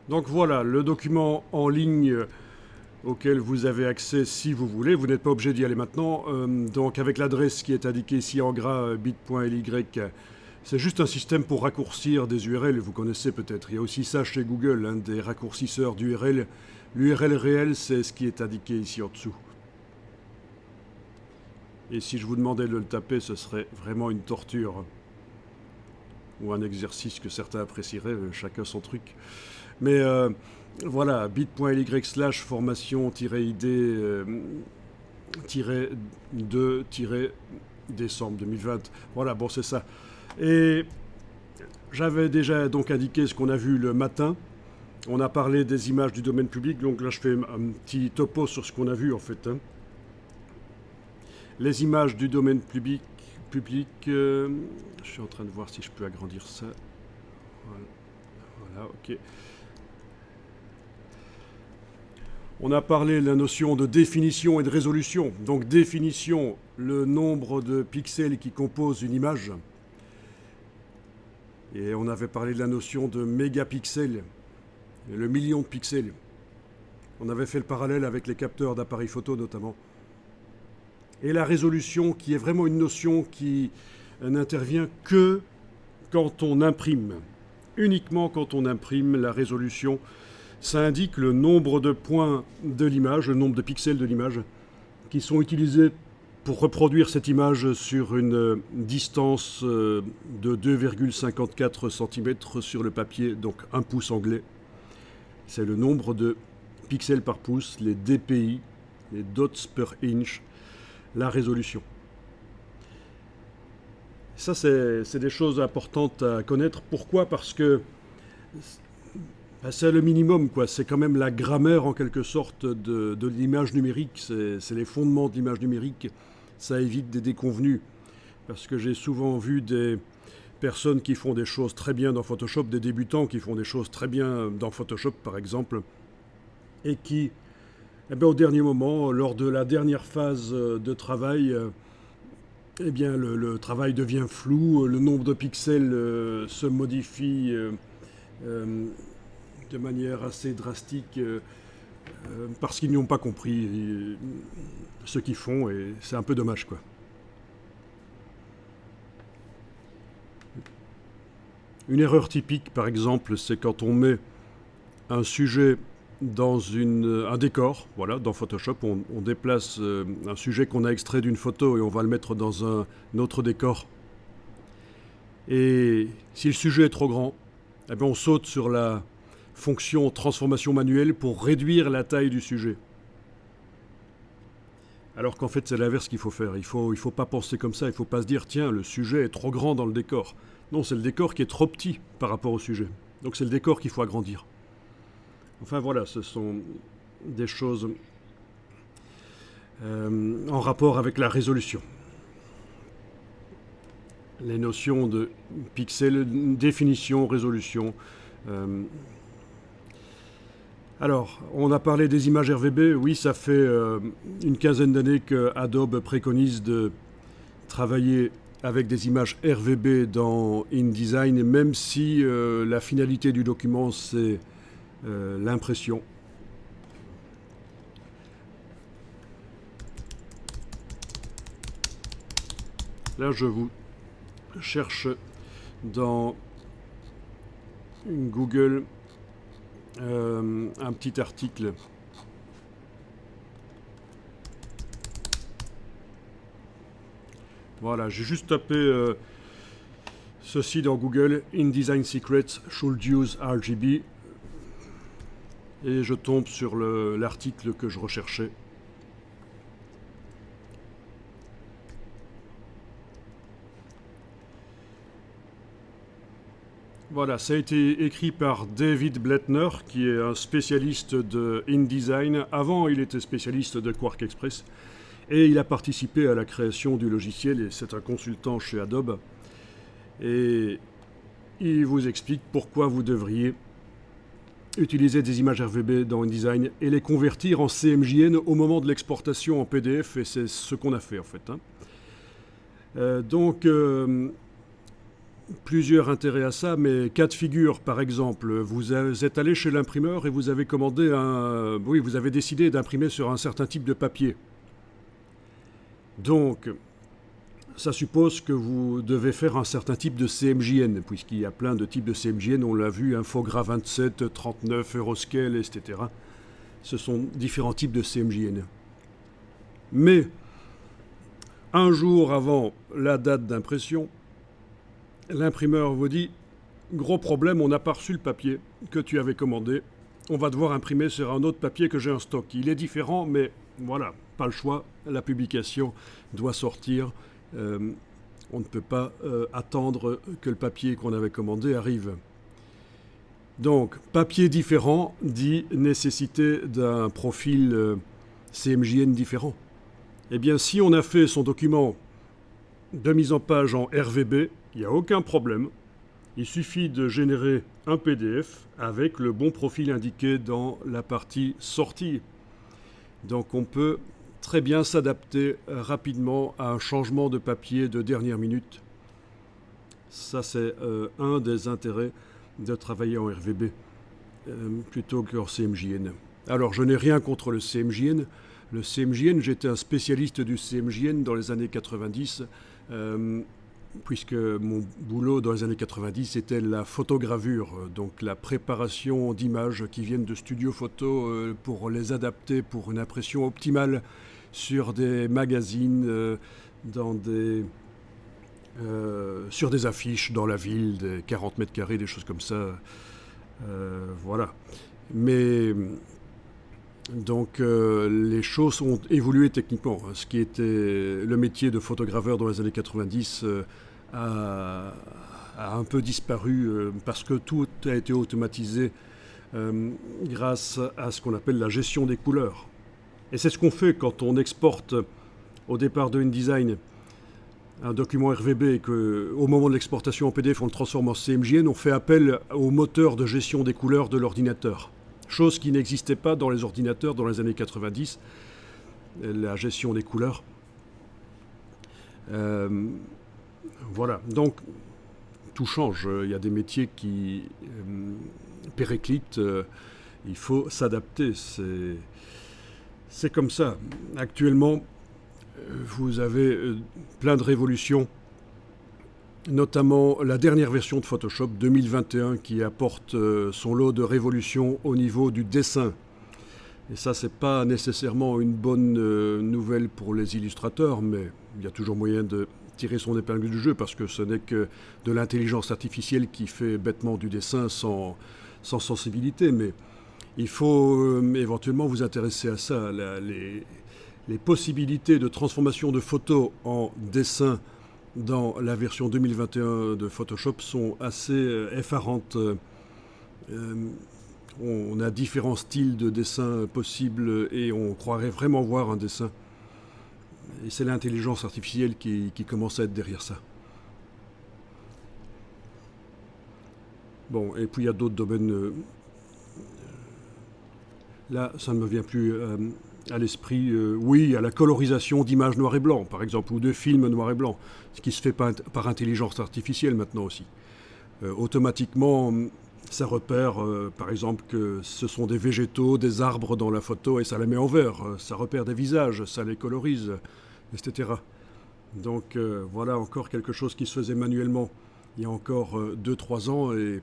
Donc voilà, le document en ligne auquel vous avez accès si vous voulez. Vous n'êtes pas obligé d'y aller maintenant. Donc avec l'adresse qui est indiquée ici en gras, bit.ly, c'est juste un système pour raccourcir des URL, vous connaissez peut-être. Il y a aussi ça chez Google, hein, des raccourcisseurs d'URL. L'URL réel, c'est ce qui est indiqué ici en dessous. Et si je vous demandais de le taper, ce serait vraiment une torture. Ou un exercice que certains apprécieraient, chacun son truc. Mais voilà, bit.ly formation-id-2-décembre 2020. Voilà, bon, c'est ça. Et j'avais déjà donc indiqué ce qu'on a vu le matin. On a parlé des images du domaine public, donc là je fais un petit topo sur ce qu'on a vu en fait. Hein. Les images du domaine public, je suis en train de voir si je peux agrandir ça. Voilà, ok. On a parlé de la notion de définition et de résolution. Donc définition, le nombre de pixels qui composent une image. Et on avait parlé de la notion de mégapixels, le million de pixels. On avait fait le parallèle avec les capteurs d'appareils photo notamment. Et la résolution qui est vraiment une notion qui n'intervient que quand on imprime. Uniquement quand on imprime, la résolution, ça indique le nombre de points de l'image, le nombre de pixels de l'image, qui sont utilisés pour reproduire cette image sur une distance de 2,54 cm sur le papier, donc 1 pouce anglais. C'est le nombre de pixels par pouce, les DPI, les dots per inch, la résolution. Ça, c'est des choses importantes à connaître. Pourquoi ? Parce que c'est le minimum, quoi. C'est quand même la grammaire, en quelque sorte, de l'image numérique. C'est les fondements de l'image numérique. Ça évite des déconvenues. Parce que j'ai souvent vu des personnes qui font des choses très bien dans Photoshop, des débutants qui font des choses très bien dans Photoshop, par exemple, et qui, au dernier moment, lors de la dernière phase de travail, le travail devient flou, le nombre de pixels se modifie de manière assez drastique parce qu'ils n'ont pas compris ce qu'ils font, et c'est un peu dommage, quoi. Une erreur typique, par exemple, c'est quand on met un sujet dans un décor, voilà, dans Photoshop, on déplace un sujet qu'on a extrait d'une photo et on va le mettre dans un autre décor. Et si le sujet est trop grand, on saute sur la fonction transformation manuelle pour réduire la taille du sujet. Alors qu'en fait, c'est l'inverse qu'il faut faire. Il faut pas penser comme ça. Il ne faut pas se dire, tiens, le sujet est trop grand dans le décor. Non, c'est le décor qui est trop petit par rapport au sujet. Donc c'est le décor qu'il faut agrandir. Enfin voilà, ce sont des choses en rapport avec la résolution. Les notions de pixels, définition, résolution. Alors, on a parlé des images RVB. Oui, ça fait une quinzaine d'années que Adobe préconise de travailler avec des images RVB dans InDesign, même si la finalité du document, c'est l'impression. Là, je vous cherche dans Google un petit article. Voilà, j'ai juste tapé ceci dans Google, InDesign Secrets Should Use RGB, et je tombe sur l'article que je recherchais. Voilà, ça a été écrit par David Bletner, qui est un spécialiste de InDesign. Avant, il était spécialiste de Quark Express. Et il a participé à la création du logiciel, et c'est un consultant chez Adobe. Et il vous explique pourquoi vous devriez utiliser des images RVB dans InDesign et les convertir en CMJN au moment de l'exportation en PDF, et c'est ce qu'on a fait en fait. plusieurs intérêts à ça, mais cas de figure, par exemple, vous êtes allé chez l'imprimeur et vous avez commandé oui, vous avez décidé d'imprimer sur un certain type de papier. Donc, ça suppose que vous devez faire un certain type de CMJN, puisqu'il y a plein de types de CMJN, on l'a vu, Infogra 27, 39, Euroscale, etc. Ce sont différents types de CMJN. Mais, un jour avant la date d'impression, l'imprimeur vous dit « Gros problème, on n'a pas reçu le papier que tu avais commandé. On va devoir imprimer sur un autre papier que j'ai en stock. Il est différent, mais voilà, pas le choix. La publication doit sortir. On ne peut pas attendre que le papier qu'on avait commandé arrive. » Donc, papier différent dit nécessité d'un profil CMJN différent. Eh bien, si on a fait son document de mise en page en RVB, il n'y a aucun problème. Il suffit de générer un PDF avec le bon profil indiqué dans la partie sortie. Donc on peut très bien s'adapter rapidement à un changement de papier de dernière minute. Ça, c'est un des intérêts de travailler en RVB plutôt qu'en CMJN. Alors, je n'ai rien contre le CMJN. Le CMJN, j'étais un spécialiste du CMJN dans les années 90, puisque mon boulot dans les années 90 était la photogravure, donc la préparation d'images qui viennent de studios photo pour les adapter pour une impression optimale sur des magazines, sur des affiches dans la ville, des 40 mètres carrés, des choses comme ça. Voilà. Mais donc les choses ont évolué techniquement. Ce qui était le métier de photograveur dans les années 90 a un peu disparu parce que tout a été automatisé grâce à ce qu'on appelle la gestion des couleurs. Et c'est ce qu'on fait quand on exporte au départ de InDesign un document RVB et qu'au moment de l'exportation en PDF on le transforme en CMJN, on fait appel au moteur de gestion des couleurs de l'ordinateur. Chose qui n'existait pas dans les ordinateurs dans les années 90, la gestion des couleurs. Voilà, donc tout change. Il y a des métiers qui périclitent, il faut s'adapter. C'est comme ça. Actuellement, vous avez plein de révolutions, notamment la dernière version de Photoshop 2021 qui apporte son lot de révolutions au niveau du dessin. Et ça, c'est pas nécessairement une bonne nouvelle pour les illustrateurs, mais il y a toujours moyen de tirer son épingle du jeu parce que ce n'est que de l'intelligence artificielle qui fait bêtement du dessin sans sensibilité. Mais il faut éventuellement vous intéresser à ça. Les possibilités de transformation de photos en dessin dans la version 2021 de Photoshop sont assez effarantes. On a différents styles de dessin possibles et on croirait vraiment voir un dessin. Et c'est l'intelligence artificielle qui commence à être derrière ça. Bon, et puis il y a d'autres domaines. Là, ça ne me vient plus à l'esprit. Oui, il y a la colorisation d'images noir et blanc, par exemple, ou de films noir et blanc, ce qui se fait par intelligence artificielle maintenant aussi. Automatiquement, ça repère, par exemple, que ce sont des végétaux, des arbres dans la photo, et ça les met en vert. Ça repère des visages, ça les colorise, etc. Donc voilà encore quelque chose qui se faisait manuellement il y a encore 2-3 ans, et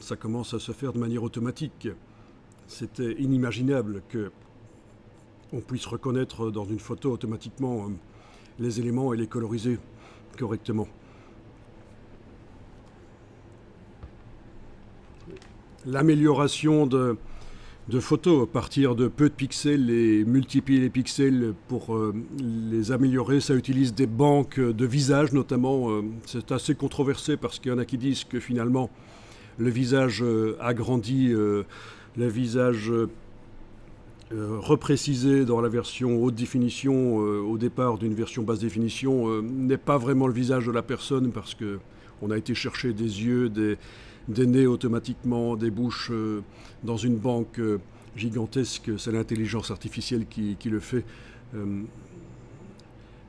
ça commence à se faire de manière automatique. C'était inimaginable qu'on puisse reconnaître dans une photo automatiquement les éléments et les coloriser correctement. L'amélioration de photos à partir de peu de pixels et multiplier les pixels pour les améliorer, ça utilise des banques de visages notamment. C'est assez controversé parce qu'il y en a qui disent que finalement le visage agrandi, le visage reprécisé dans la version haute définition au départ d'une version basse définition n'est pas vraiment le visage de la personne parce qu'on a été chercher des yeux, des nez automatiquement, des bouches dans une banque gigantesque. C'est l'intelligence artificielle qui le fait.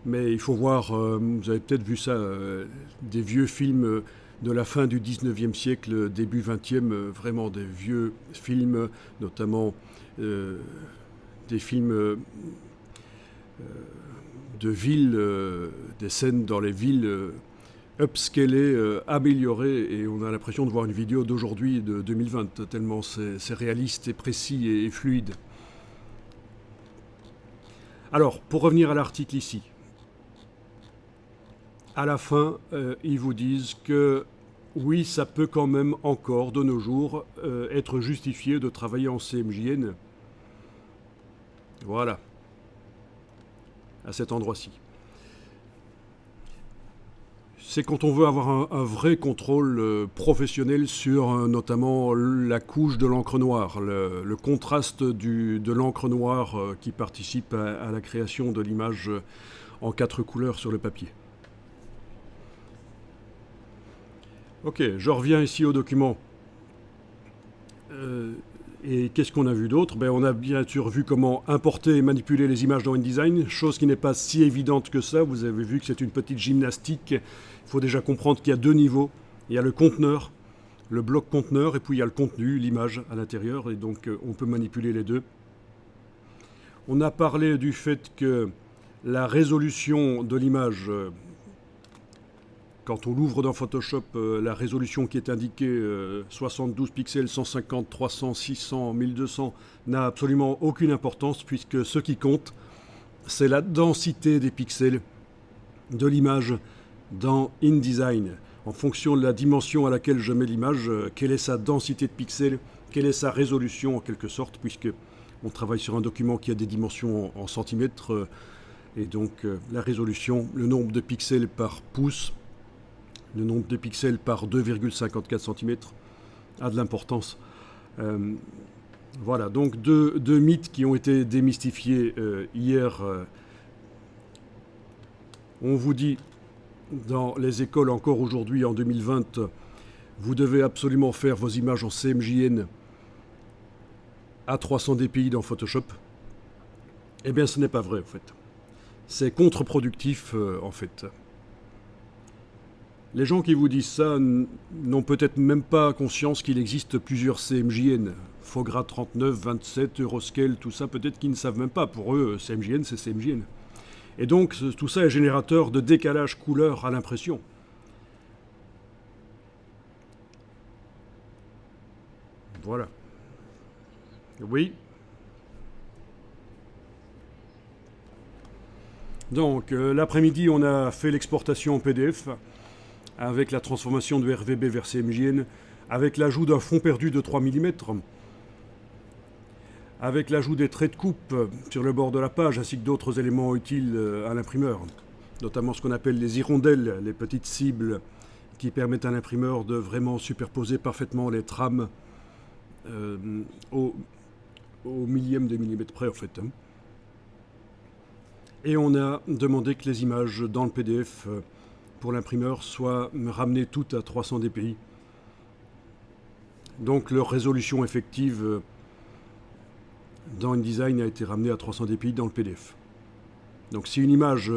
Mais il faut voir, vous avez peut-être vu ça, des vieux films de la fin du 19e siècle, début 20e, vraiment des vieux films, notamment des films de villes, des scènes dans les villes upscalées, améliorées, et on a l'impression de voir une vidéo d'aujourd'hui, de 2020, tellement c'est réaliste et précis et fluide. Alors, pour revenir à l'article ici, à la fin, ils vous disent que oui, ça peut quand même encore, de nos jours, être justifié de travailler en CMJN. Voilà, à cet endroit-ci. C'est quand on veut avoir un vrai contrôle professionnel sur notamment la couche de l'encre noire, le contraste de l'encre noire qui participe à la création de l'image en 4 couleurs sur le papier. Ok, je reviens ici au document. Et qu'est-ce qu'on a vu d'autre? On a bien sûr vu comment importer et manipuler les images dans InDesign, chose qui n'est pas si évidente que ça. Vous avez vu que c'est une petite gymnastique. Il faut déjà comprendre qu'il y a 2 niveaux. Il y a le conteneur, le bloc conteneur, et puis il y a le contenu, l'image à l'intérieur, et donc on peut manipuler les deux. On a parlé du fait que la résolution de l'image, quand on l'ouvre dans Photoshop, la résolution qui est indiquée, 72 pixels, 150, 300, 600, 1200, n'a absolument aucune importance, puisque ce qui compte, c'est la densité des pixels de l'image dans InDesign. En fonction de la dimension à laquelle je mets l'image, quelle est sa densité de pixels, quelle est sa résolution en quelque sorte, puisque on travaille sur un document qui a des dimensions en centimètres, et donc la résolution, le nombre de pixels par pouce, le nombre de pixels par 2,54 cm a de l'importance. Voilà, donc deux mythes qui ont été démystifiés hier. On vous dit, dans les écoles encore aujourd'hui, en 2020, vous devez absolument faire vos images en CMJN à 300 dpi dans Photoshop. Eh bien, ce n'est pas vrai, en fait. C'est contre-productif, en fait. Les gens qui vous disent ça n'ont peut-être même pas conscience qu'il existe plusieurs CMJN. Fogra 39, 27, Euroscale, tout ça, peut-être qu'ils ne savent même pas. Pour eux, CMJN, c'est CMJN. Et donc, tout ça est générateur de décalage couleur à l'impression. Voilà. Oui. Donc, l'après-midi, on a fait l'exportation en PDF avec la transformation de RVB vers CMJN, avec l'ajout d'un fond perdu de 3 mm, avec l'ajout des traits de coupe sur le bord de la page, ainsi que d'autres éléments utiles à l'imprimeur, notamment ce qu'on appelle les hirondelles, les petites cibles qui permettent à l'imprimeur de vraiment superposer parfaitement les trames au millième de millimètre près, en fait. Et on a demandé que les images dans le PDF pour l'imprimeur soient ramenées toutes à 300 dpi. Donc leur résolution effective dans InDesign a été ramenée à 300 dpi dans le PDF. Donc si une image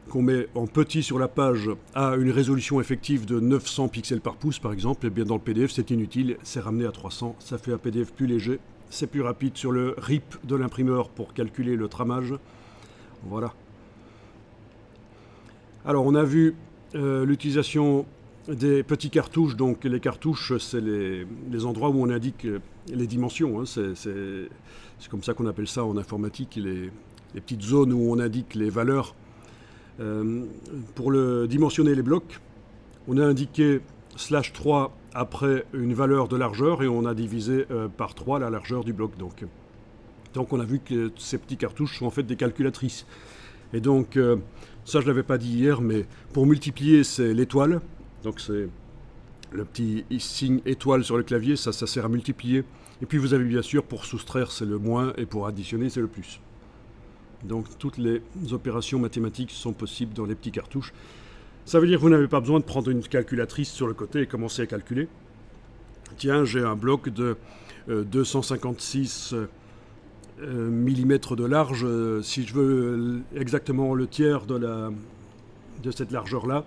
qu'on met en petit sur la page a une résolution effective de 900 pixels par pouce par exemple, et bien dans le PDF c'est inutile, c'est ramené à 300, ça fait un PDF plus léger, c'est plus rapide sur le RIP de l'imprimeur pour calculer le tramage. Voilà. Alors on a vu l'utilisation des petits cartouches. Donc les cartouches, c'est les endroits où on indique les dimensions. Hein. C'est comme ça qu'on appelle ça en informatique, les petites zones où on indique les valeurs. Pour dimensionner les blocs, on a indiqué /3 après une valeur de largeur et on a divisé par 3 la largeur du bloc. Donc on a vu que ces petits cartouches sont en fait des calculatrices. Et donc, ça je ne l'avais pas dit hier, mais pour multiplier, c'est l'étoile. Donc c'est le petit signe étoile sur le clavier, ça sert à multiplier. Et puis vous avez bien sûr, pour soustraire, c'est le moins, et pour additionner, c'est le plus. Donc toutes les opérations mathématiques sont possibles dans les petits cartouches. Ça veut dire que vous n'avez pas besoin de prendre une calculatrice sur le côté et commencer à calculer. Tiens, j'ai un bloc de 256 millimètres de large. Si je veux exactement le tiers de cette largeur-là,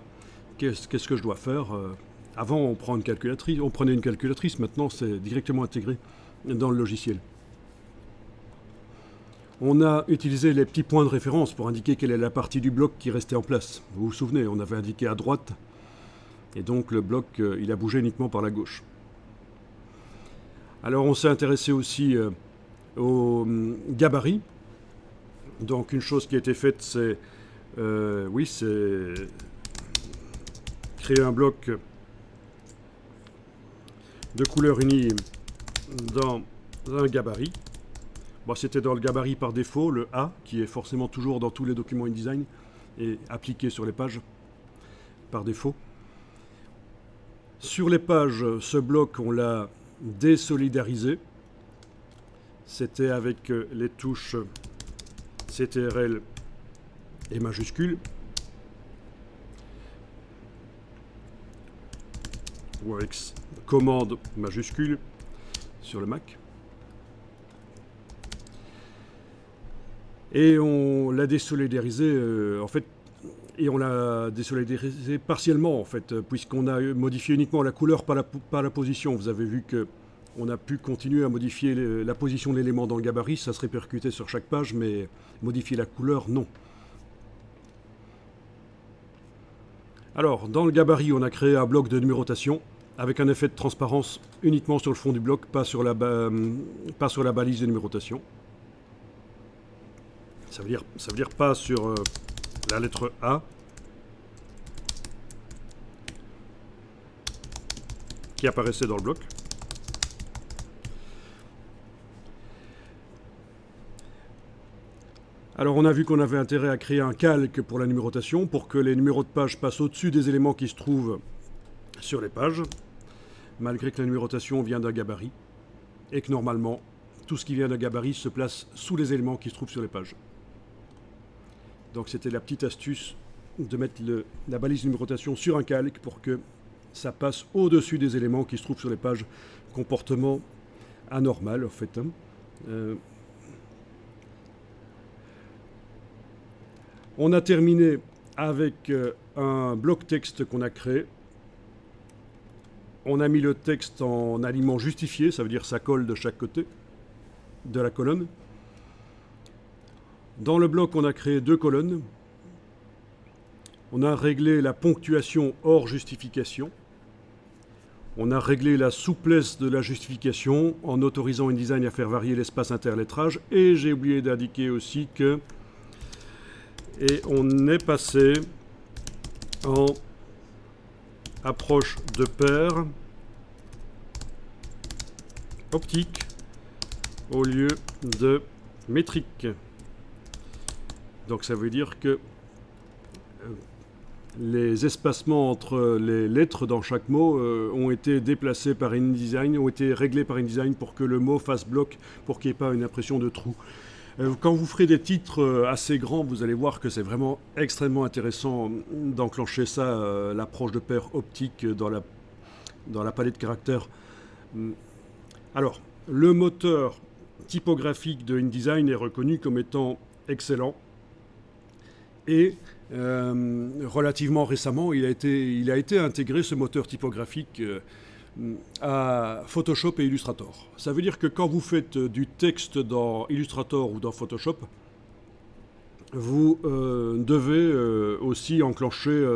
qu'est-ce que je dois faire? Avant, on prenait une calculatrice, maintenant c'est directement intégré dans le logiciel. On a utilisé les petits points de référence pour indiquer quelle est la partie du bloc qui restait en place. Vous vous souvenez, on avait indiqué à droite, et donc le bloc, il a bougé uniquement par la gauche. Alors on s'est intéressé aussi au gabarit. Donc une chose qui a été faite, c'est créer un bloc de couleur unie dans un gabarit. Bon, c'était dans le gabarit par défaut, le A, qui est forcément toujours dans tous les documents InDesign et appliqué sur les pages par défaut. Sur les pages, ce bloc, on l'a désolidarisé. C'était avec les touches CTRL et majuscules. Ou avec commande majuscule sur le Mac. Et on l'a désolidarisé, et on l'a désolidarisé partiellement, en fait, puisqu'on a modifié uniquement la couleur par la position. Vous avez vu qu'on a pu continuer à modifier la position de l'élément dans le gabarit, ça se répercutait sur chaque page, mais modifier la couleur, non. Alors, dans le gabarit, on a créé un bloc de numérotation, avec un effet de transparence uniquement sur le fond du bloc, pas sur la balise de numérotation. Ça veut dire pas sur la lettre A, qui apparaissait dans le bloc. Alors on a vu qu'on avait intérêt à créer un calque pour la numérotation, pour que les numéros de page passent au-dessus des éléments qui se trouvent sur les pages, malgré que la numérotation vient d'un gabarit, et que normalement, tout ce qui vient d'un gabarit se place sous les éléments qui se trouvent sur les pages. Donc c'était la petite astuce de mettre la balise de numérotation sur un calque pour que ça passe au-dessus des éléments qui se trouvent sur les pages. Comportement anormal, en fait. On a terminé avec un bloc texte qu'on a créé. On a mis le texte en aliment justifié, ça veut dire ça colle de chaque côté de la colonne. Dans le bloc, on a créé 2 colonnes. On a réglé la ponctuation hors justification. On a réglé la souplesse de la justification en autorisant InDesign à faire varier l'espace interlettrage. Et j'ai oublié d'indiquer aussi que... Et on est passé en approche de paire optique au lieu de métrique. Donc ça veut dire que les espacements entre les lettres dans chaque mot ont été déplacés par InDesign, ont été réglés par InDesign pour que le mot fasse bloc, pour qu'il n'y ait pas une impression de trou. Quand vous ferez des titres assez grands, vous allez voir que c'est vraiment extrêmement intéressant d'enclencher ça, l'approche de paire optique dans la palette de caractères. Alors, le moteur typographique de InDesign est reconnu comme étant excellent. Et relativement récemment, il a été intégré, ce moteur typographique, à Photoshop et Illustrator. Ça veut dire que quand vous faites du texte dans Illustrator ou dans Photoshop, vous devez aussi enclencher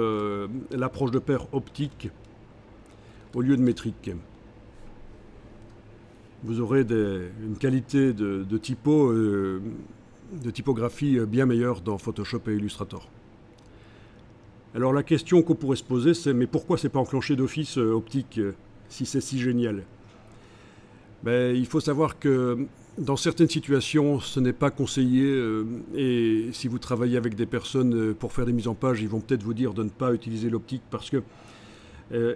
l'approche de paire optique au lieu de métrique. Vous aurez une qualité de typographie bien meilleure dans Photoshop et Illustrator. Alors la question qu'on pourrait se poser, c'est mais pourquoi c'est pas enclenché d'office optique si c'est si génial? Il faut savoir que dans certaines situations, ce n'est pas conseillé et si vous travaillez avec des personnes pour faire des mises en page, ils vont peut-être vous dire de ne pas utiliser l'optique parce que,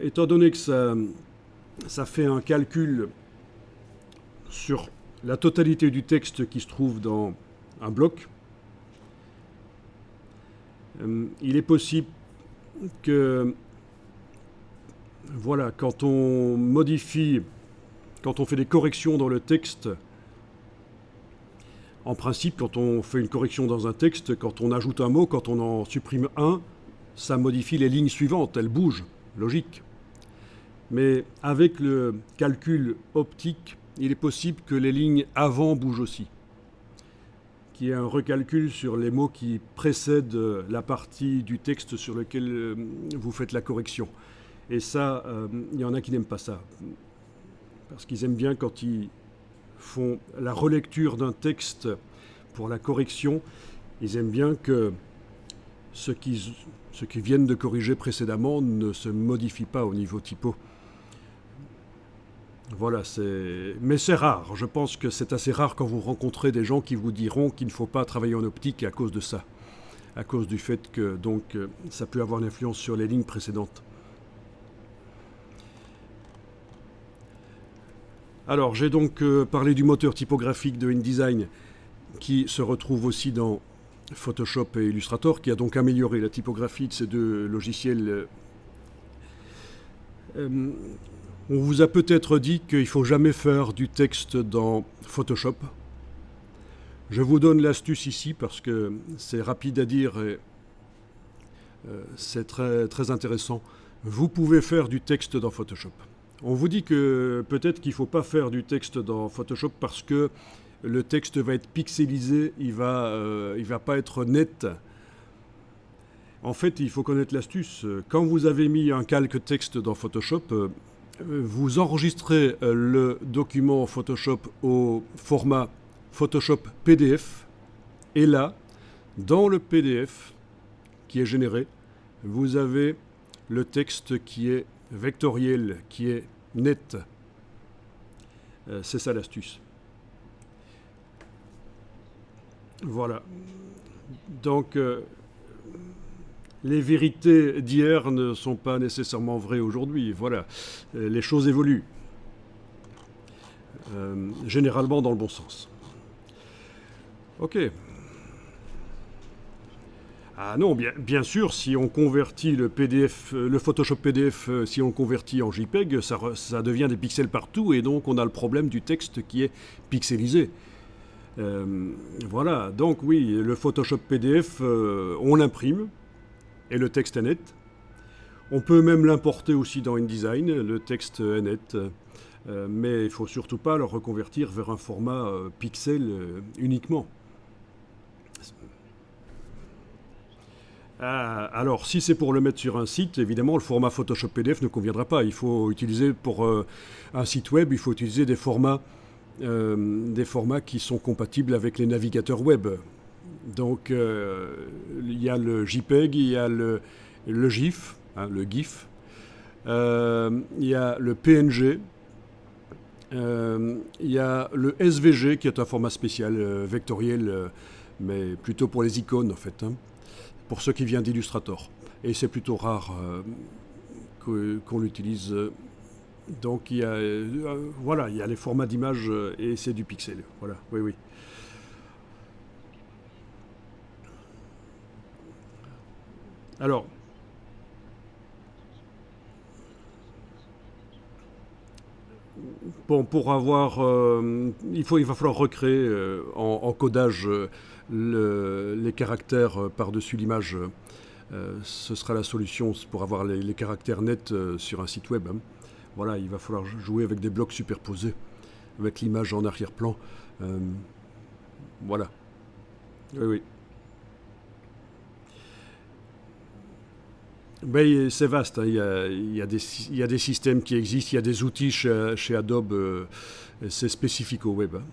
étant donné que ça fait un calcul sur la totalité du texte qui se trouve dans un bloc, il est possible que, voilà, quand on modifie, quand on fait des corrections dans le texte, En principe, quand on fait une correction dans un texte, quand on ajoute un mot, quand on en supprime un, ça modifie les lignes suivantes, elles bougent, logique. Mais avec le calcul optique, il est possible que les lignes avant bougent aussi, qu'il y ait un recalcul sur les mots qui précèdent la partie du texte sur lequel vous faites la correction. Et ça, il y en a qui n'aiment pas ça, parce qu'ils aiment bien quand ils font la relecture d'un texte pour la correction, ils aiment bien que ce qu'ils viennent de corriger précédemment ne se modifie pas au niveau typo. Voilà, mais c'est rare. Je pense que c'est assez rare quand vous rencontrez des gens qui vous diront qu'il ne faut pas travailler en optique à cause de ça, à cause du fait que donc ça peut avoir une influence sur les lignes précédentes. Alors, j'ai donc parlé du moteur typographique de InDesign qui se retrouve aussi dans Photoshop et Illustrator, qui a donc amélioré la typographie de ces deux logiciels. On vous a peut-être dit qu'il ne faut jamais faire du texte dans Photoshop. Je vous donne l'astuce ici parce que c'est rapide à dire et c'est très, très intéressant. Vous pouvez faire du texte dans Photoshop. On vous dit que peut-être qu'il ne faut pas faire du texte dans Photoshop parce que le texte va être pixelisé, il va pas être net. En fait, il faut connaître l'astuce. Quand vous avez mis un calque texte dans Photoshop, vous enregistrez le document Photoshop au format Photoshop PDF. Et là, dans le PDF qui est généré, vous avez le texte qui est vectoriel, qui est net. C'est ça l'astuce. Voilà. Donc, les vérités d'hier ne sont pas nécessairement vraies aujourd'hui. Voilà. Les choses évoluent. Généralement dans le bon sens. Ok. Ah non, bien sûr, si on convertit le PDF, le Photoshop PDF, si on le convertit en JPEG, ça devient des pixels partout et donc on a le problème du texte qui est pixelisé. Voilà, donc oui, le Photoshop PDF, on l'imprime et le texte est net. On peut même l'importer aussi dans InDesign, le texte est net, mais il ne faut surtout pas le reconvertir vers un format pixel uniquement. Alors, si c'est pour le mettre sur un site, évidemment, le format Photoshop PDF ne conviendra pas. Il faut utiliser, pour un site web, il faut utiliser des formats qui sont compatibles avec les navigateurs web. Donc, il y a le JPEG, il y a le GIF, le GIF, il y a le PNG, il y a le SVG, qui est un format spécial, vectoriel, mais plutôt pour les icônes, en fait, hein, pour ceux qui viennent d'Illustrator. Et c'est plutôt rare qu'on l'utilise. Donc il y a, voilà, il y a les formats d'image et c'est du pixel. Voilà, oui, oui. Alors, bon, pour avoir, il va falloir recréer en codage les caractères par-dessus l'image. Ce sera la solution pour avoir les caractères nets sur un site web. Hein. Voilà, il va falloir jouer avec des blocs superposés, avec l'image en arrière-plan. Voilà. Oui, oui. Ben, c'est vaste, hein. Il y a des systèmes qui existent, il y a des outils chez Adobe, c'est spécifique au web. Hein.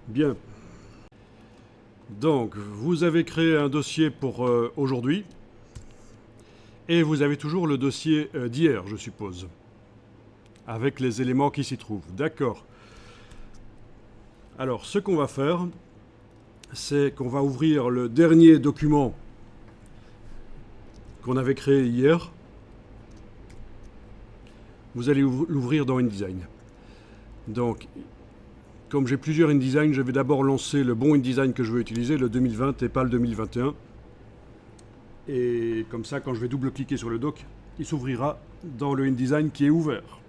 Bien. Donc, vous avez créé un dossier pour aujourd'hui, et vous avez toujours le dossier d'hier, je suppose, avec les éléments qui s'y trouvent. D'accord. Alors, ce qu'on va faire, c'est qu'on va ouvrir le dernier document qu'on avait créé hier. Vous allez l'ouvrir dans InDesign. Donc, comme j'ai plusieurs InDesign, je vais d'abord lancer le bon InDesign que je veux utiliser, le 2020 et pas le 2021. Et comme ça, quand je vais double-cliquer sur le doc, il s'ouvrira dans le InDesign qui est ouvert.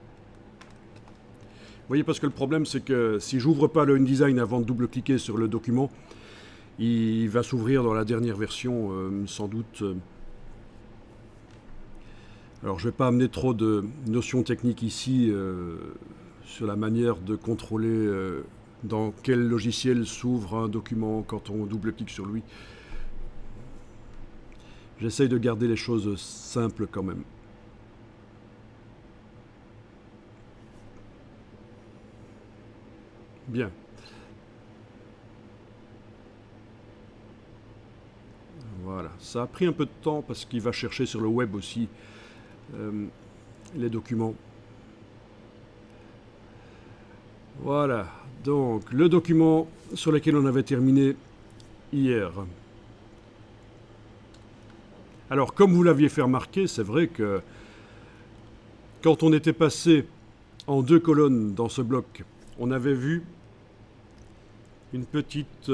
voyez, parce que le problème, c'est que si j'ouvre pas le InDesign avant de double-cliquer sur le document, il va s'ouvrir dans la dernière version, sans doute. Alors, je ne vais pas amener trop de notions techniques ici sur la manière de contrôler dans quel logiciel s'ouvre un document quand on double-clique sur lui. J'essaye de garder les choses simples quand même. Bien. Voilà. Ça a pris un peu de temps parce qu'il va chercher sur le web aussi les documents. Voilà. Donc, le document sur lequel on avait terminé hier. Alors, comme vous l'aviez fait remarquer, c'est vrai que quand on était passé en 2 colonnes dans ce bloc, on avait vu une petite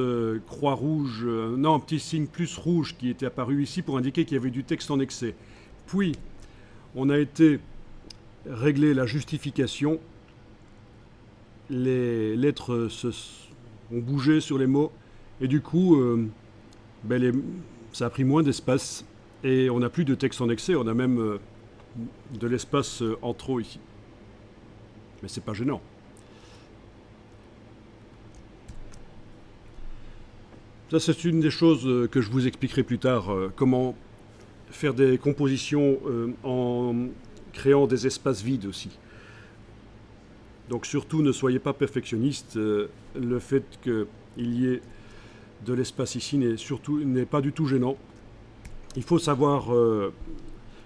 croix rouge, non, un petit signe plus rouge qui était apparu ici pour indiquer qu'il y avait du texte en excès. Puis, on a été régler la justification. Les lettres ont bougé sur les mots et du coup, ça a pris moins d'espace et on n'a plus de texte en excès, on a même de l'espace en trop ici. Mais c'est pas gênant. Ça, c'est une des choses que je vous expliquerai plus tard, comment faire des compositions en créant des espaces vides aussi. Donc surtout, ne soyez pas perfectionniste. Le fait qu'il y ait de l'espace ici n'est pas du tout gênant. Il faut savoir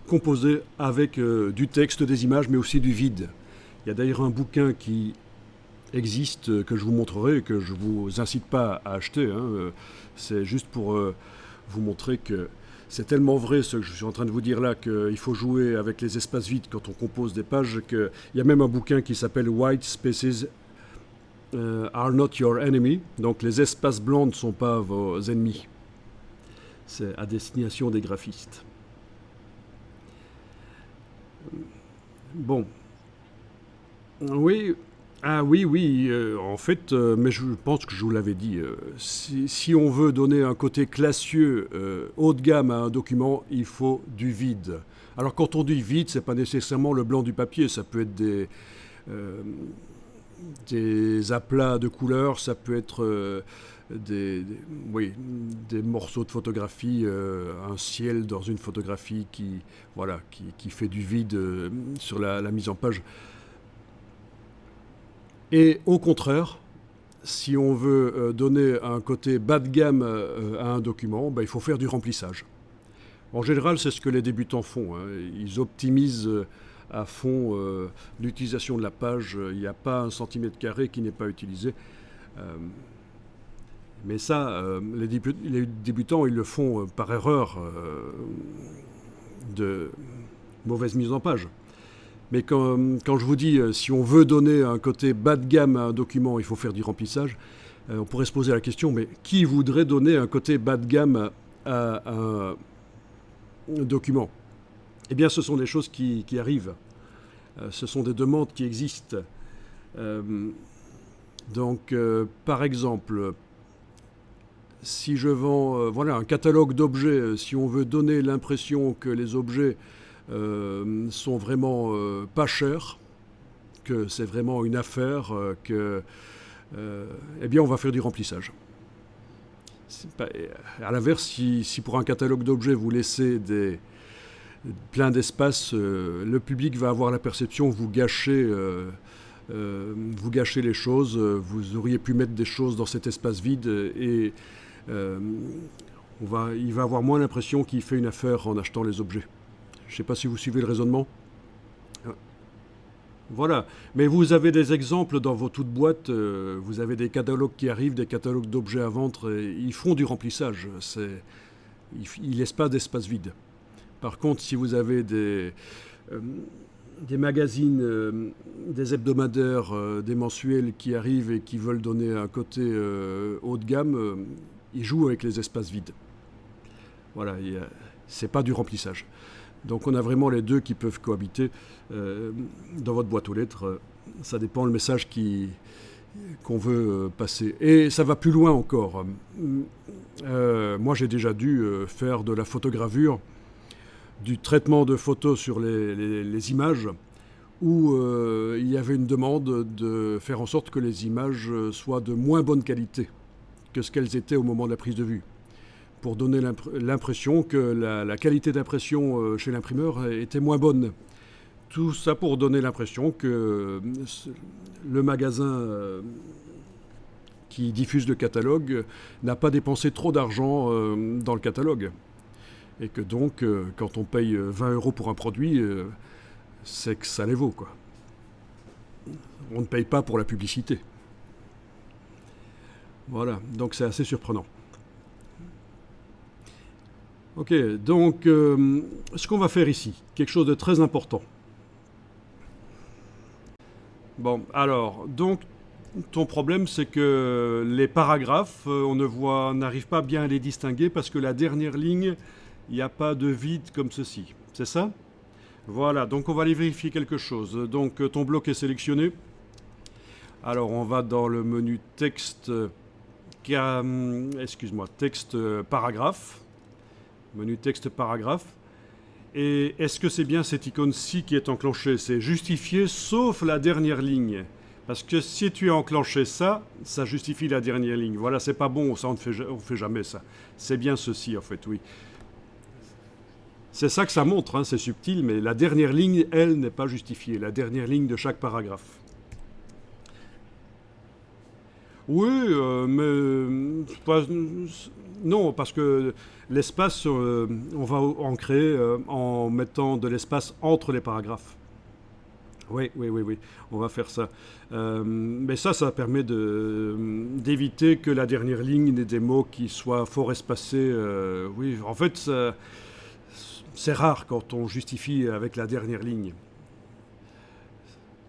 composer avec du texte, des images, mais aussi du vide. Il y a d'ailleurs un bouquin qui existe, que je vous montrerai et que je ne vous incite pas à acheter. C'est juste pour vous montrer que c'est tellement vrai ce que je suis en train de vous dire là qu'il faut jouer avec les espaces vides quand on compose des pages. Il y a même un bouquin qui s'appelle White Spaces are not your enemy. Donc les espaces blancs ne sont pas vos ennemis. C'est à destination des graphistes. Bon. Oui. Ah oui, en fait, mais je pense que je vous l'avais dit, si on veut donner un côté classieux, haut de gamme à un document, il faut du vide. Alors quand on dit vide, c'est pas nécessairement le blanc du papier, ça peut être des aplats de couleurs, ça peut être des morceaux de photographie, un ciel dans une photographie qui fait du vide sur la mise en page. Et au contraire, si on veut donner un côté bas de gamme à un document, il faut faire du remplissage. En général, c'est ce que les débutants font. Ils optimisent à fond l'utilisation de la page. Il n'y a pas un centimètre carré qui n'est pas utilisé. Mais ça, les débutants, ils le font par erreur de mauvaise mise en page. Mais quand je vous dis, si on veut donner un côté bas de gamme à un document, il faut faire du remplissage, on pourrait se poser la question, mais qui voudrait donner un côté bas de gamme à un document ? Eh bien, ce sont des choses qui arrivent. Ce sont des demandes qui existent. Donc, par exemple, si je vends un catalogue d'objets, si on veut donner l'impression que les objets sont vraiment pas chers, que c'est vraiment une affaire, eh bien on va faire du remplissage. À l'inverse, si pour un catalogue d'objets vous laissez plein d'espace, le public va avoir la perception que vous gâchez les choses, vous auriez pu mettre des choses dans cet espace vide et il va avoir moins l'impression qu'il fait une affaire en achetant les objets. Je ne sais pas si vous suivez le raisonnement. Voilà. Mais vous avez des exemples dans vos toutes boîtes. Vous avez des catalogues qui arrivent, des catalogues d'objets à vendre. Et ils font du remplissage. Ils ne laissent pas d'espace vide. Par contre, si vous avez des magazines, des hebdomadaires, des mensuels qui arrivent et qui veulent donner un côté haut de gamme, ils jouent avec les espaces vides. Voilà. C'est pas du remplissage. Donc on a vraiment les deux qui peuvent cohabiter dans votre boîte aux lettres. Ça dépend le message qu'on veut passer. Et ça va plus loin encore. Moi, j'ai déjà dû faire de la photogravure, du traitement de photos sur les images, où il y avait une demande de faire en sorte que les images soient de moins bonne qualité que ce qu'elles étaient au moment de la prise de vue, pour donner l'impression que la qualité d'impression chez l'imprimeur était moins bonne. Tout ça pour donner l'impression que le magasin qui diffuse le catalogue n'a pas dépensé trop d'argent dans le catalogue. Et que donc, quand on paye 20 € pour un produit, c'est que ça les vaut, quoi. On ne paye pas pour la publicité. Voilà, donc c'est assez surprenant. Ok, donc ce qu'on va faire ici, quelque chose de très important. Bon, alors, donc, ton problème, c'est que les paragraphes, on n'arrive pas bien à les distinguer parce que la dernière ligne, il n'y a pas de vide comme ceci. C'est ça? Voilà, donc on va aller vérifier quelque chose. Donc, ton bloc est sélectionné. Alors, on va dans le menu texte, texte paragraphe. Menu texte paragraphe. Et est-ce que c'est bien cette icône-ci qui est enclenchée? C'est justifié sauf la dernière ligne. Parce que si tu as enclenché ça, ça justifie la dernière ligne. Voilà, c'est pas bon, ça on fait jamais ça. C'est bien ceci en fait, oui. C'est ça que ça montre, hein, c'est subtil, mais la dernière ligne, elle, n'est pas justifiée. La dernière ligne de chaque paragraphe. Oui, non, parce que l'espace, on va en créer en mettant de l'espace entre les paragraphes. Oui, on va faire ça. Mais ça permet d'éviter que la dernière ligne ait des mots qui soient fort espacés. Oui, en fait, c'est rare quand on justifie avec la dernière ligne.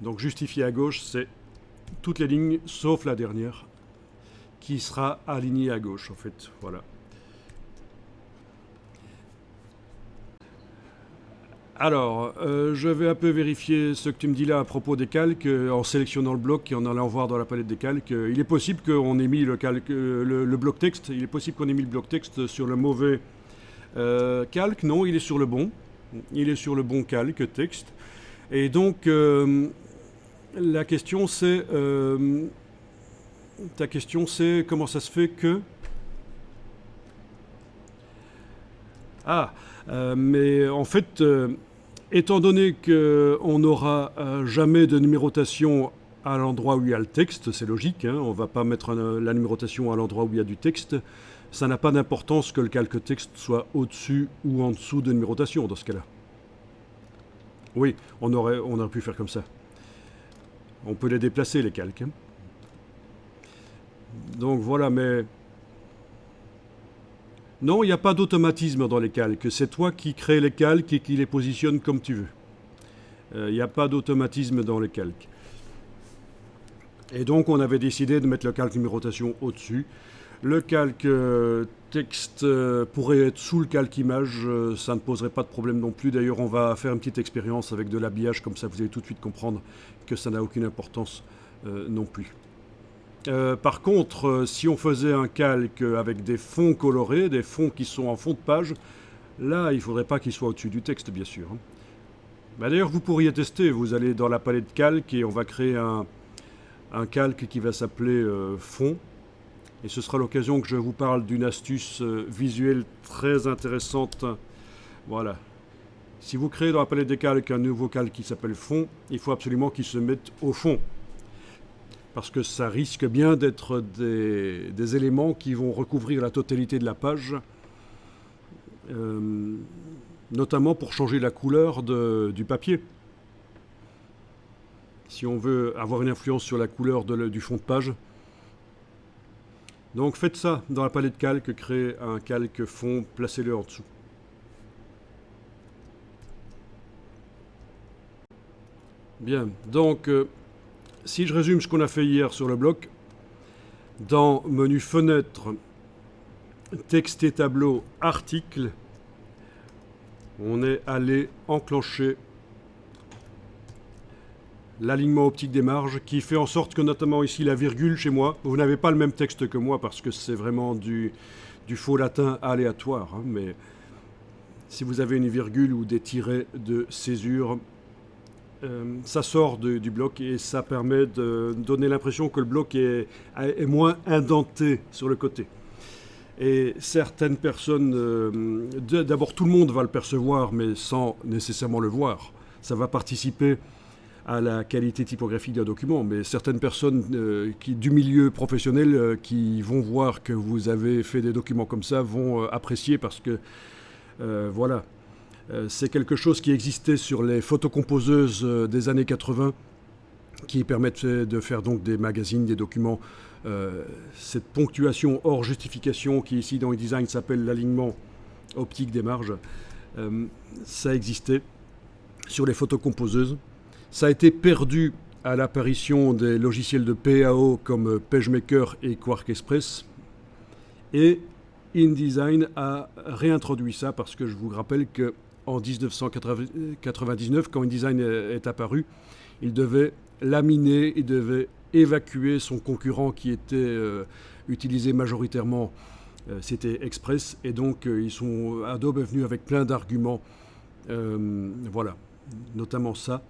Donc justifier à gauche, c'est toutes les lignes sauf la dernière qui sera alignée à gauche en fait. Voilà. Alors, je vais un peu vérifier ce que tu me dis là à propos des calques en sélectionnant le bloc et en allant voir dans la palette des calques. Il est possible qu'on ait mis le bloc texte. Il est possible qu'on ait mis le bloc texte sur le mauvais calque. Non, il est sur le bon. Il est sur le bon calque texte. Et donc, la question c'est... ta question c'est comment ça se fait que... Ah, mais en fait... étant donné qu'on n'aura jamais de numérotation à l'endroit où il y a le texte, c'est logique, hein, on ne va pas mettre la numérotation à l'endroit où il y a du texte, ça n'a pas d'importance que le calque texte soit au-dessus ou en dessous de numérotation dans ce cas-là. Oui, on aurait pu faire comme ça. On peut les déplacer, les calques. Hein. Donc voilà, mais... Non, il n'y a pas d'automatisme dans les calques. C'est toi qui crées les calques et qui les positionnes comme tu veux. Il n'y a pas d'automatisme dans les calques. Et donc, on avait décidé de mettre le calque numérotation au-dessus. Le calque texte pourrait être sous le calque image. Ça ne poserait pas de problème non plus. D'ailleurs, on va faire une petite expérience avec de l'habillage. Comme ça, vous allez tout de suite comprendre que ça n'a aucune importance non plus. Par contre, si on faisait un calque avec des fonds colorés, des fonds qui sont en fond de page, là, il ne faudrait pas qu'ils soient au-dessus du texte, bien sûr. D'ailleurs, vous pourriez tester. Vous allez dans la palette calque et on va créer un calque qui va s'appeler fond. Et ce sera l'occasion que je vous parle d'une astuce visuelle très intéressante. Voilà. Si vous créez dans la palette des calques un nouveau calque qui s'appelle fond, il faut absolument qu'il se mette au fond. Parce que ça risque bien d'être des éléments qui vont recouvrir la totalité de la page, notamment pour changer la couleur du papier. Si on veut avoir une influence sur la couleur du fond de page. Donc faites ça dans la palette calque, créez un calque fond, placez-le en dessous. Bien, donc... si je résume ce qu'on a fait hier sur le bloc, dans menu fenêtre, texte et tableau, article, on est allé enclencher l'alignement optique des marges, qui fait en sorte que notamment ici la virgule chez moi, vous n'avez pas le même texte que moi parce que c'est vraiment du faux latin aléatoire, hein, mais si vous avez une virgule ou des tirets de césure, ça sort du bloc et ça permet de donner l'impression que le bloc est moins indenté sur le côté. Et certaines personnes, d'abord tout le monde va le percevoir, mais sans nécessairement le voir. Ça va participer à la qualité typographique d'un document, mais certaines personnes du milieu professionnel qui vont voir que vous avez fait des documents comme ça vont apprécier parce que voilà, c'est quelque chose qui existait sur les photocomposeuses des années 80 qui permettent de faire donc des magazines, des documents. Cette ponctuation hors justification qui ici dans InDesign s'appelle l'alignement optique des marges, ça existait sur les photocomposeuses. Ça a été perdu à l'apparition des logiciels de PAO comme PageMaker et QuarkXPress. Et InDesign a réintroduit ça parce que je vous rappelle qu'en 1999, quand InDesign est apparu, il devait laminer, il devait évacuer son concurrent qui était utilisé majoritairement, c'était Express. Et donc Adobe est venu avec plein d'arguments, voilà, notamment ça.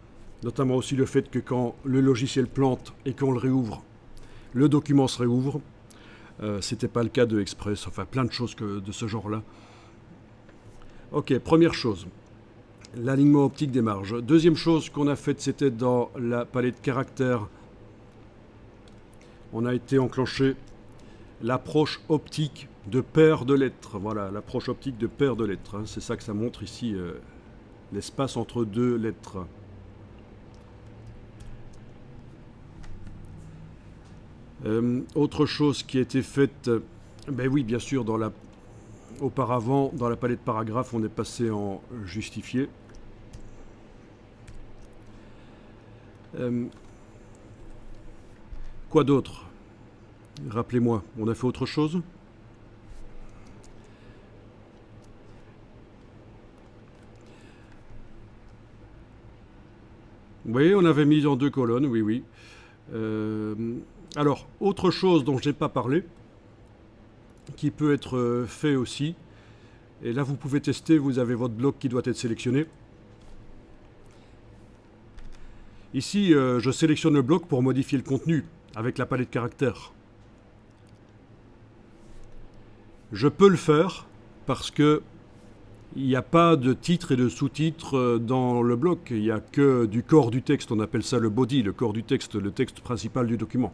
Notamment aussi le fait que quand le logiciel plante et qu'on le réouvre, le document se réouvre. C'était pas le cas de Express, enfin plein de choses de ce genre-là. Ok, première chose, l'alignement optique des marges. Deuxième chose qu'on a faite, c'était dans la palette caractères. On a été enclenché l'approche optique de paires de lettres. Voilà, l'approche optique de paires de lettres. Hein. C'est ça que ça montre ici, l'espace entre deux lettres. Autre chose qui a été faite, ben oui, bien sûr, auparavant, dans la palette paragraphe, on est passé en justifié. Quoi d'autre? Rappelez-moi, on a fait autre chose? Oui, on avait mis en 2 colonnes, oui, oui. Alors, autre chose dont je n'ai pas parlé, qui peut être fait aussi, et là vous pouvez tester, vous avez votre bloc qui doit être sélectionné. Ici, je sélectionne le bloc pour modifier le contenu avec la palette caractères. Je peux le faire parce que il n'y a pas de titre et de sous-titre dans le bloc, il n'y a que du corps du texte, on appelle ça le body, le corps du texte, le texte principal du document.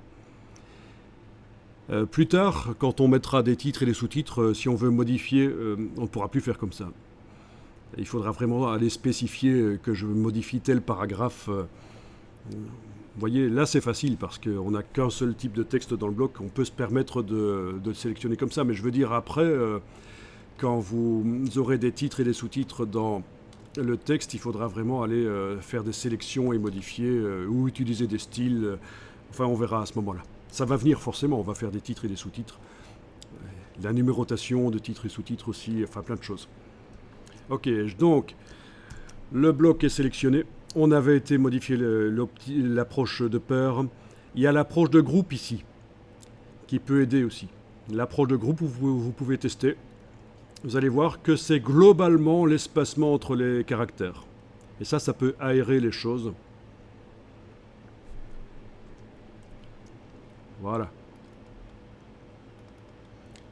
Plus tard, quand on mettra des titres et des sous-titres, si on veut modifier, on ne pourra plus faire comme ça. Il faudra vraiment aller spécifier que je modifie tel paragraphe. Vous voyez, là c'est facile parce qu'on n'a qu'un seul type de texte dans le bloc, on peut se permettre de le sélectionner comme ça. Mais je veux dire, après, quand vous aurez des titres et des sous-titres dans le texte, il faudra vraiment aller faire des sélections et modifier ou utiliser des styles. Enfin, on verra à ce moment-là. Ça va venir forcément, on va faire des titres et des sous-titres. La numérotation de titres et sous-titres aussi, enfin plein de choses. Ok, donc le bloc est sélectionné. On avait été modifié l'approche de paire. Il y a l'approche de groupe ici, qui peut aider aussi. L'approche de groupe, vous pouvez tester. Vous allez voir que c'est globalement l'espacement entre les caractères. Et ça peut aérer les choses. Voilà.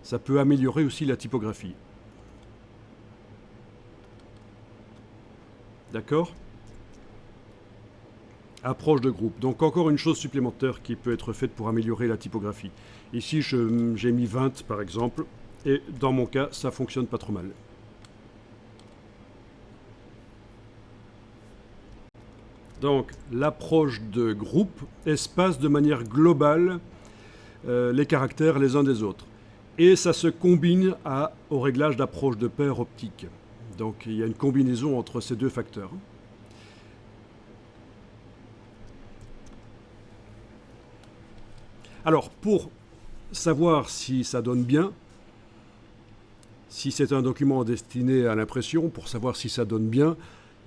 Ça peut améliorer aussi la typographie. D'accord? Approche de groupe. Donc encore une chose supplémentaire qui peut être faite pour améliorer la typographie. Ici, j'ai mis 20 par exemple. Et dans mon cas, ça fonctionne pas trop mal. Donc l'approche de groupe espace de manière globale les caractères les uns des autres. Et ça se combine au réglage d'approche de paire optique. Donc il y a une combinaison entre ces deux facteurs. Alors pour savoir si ça donne bien, si c'est un document destiné à l'impression, pour savoir si ça donne bien,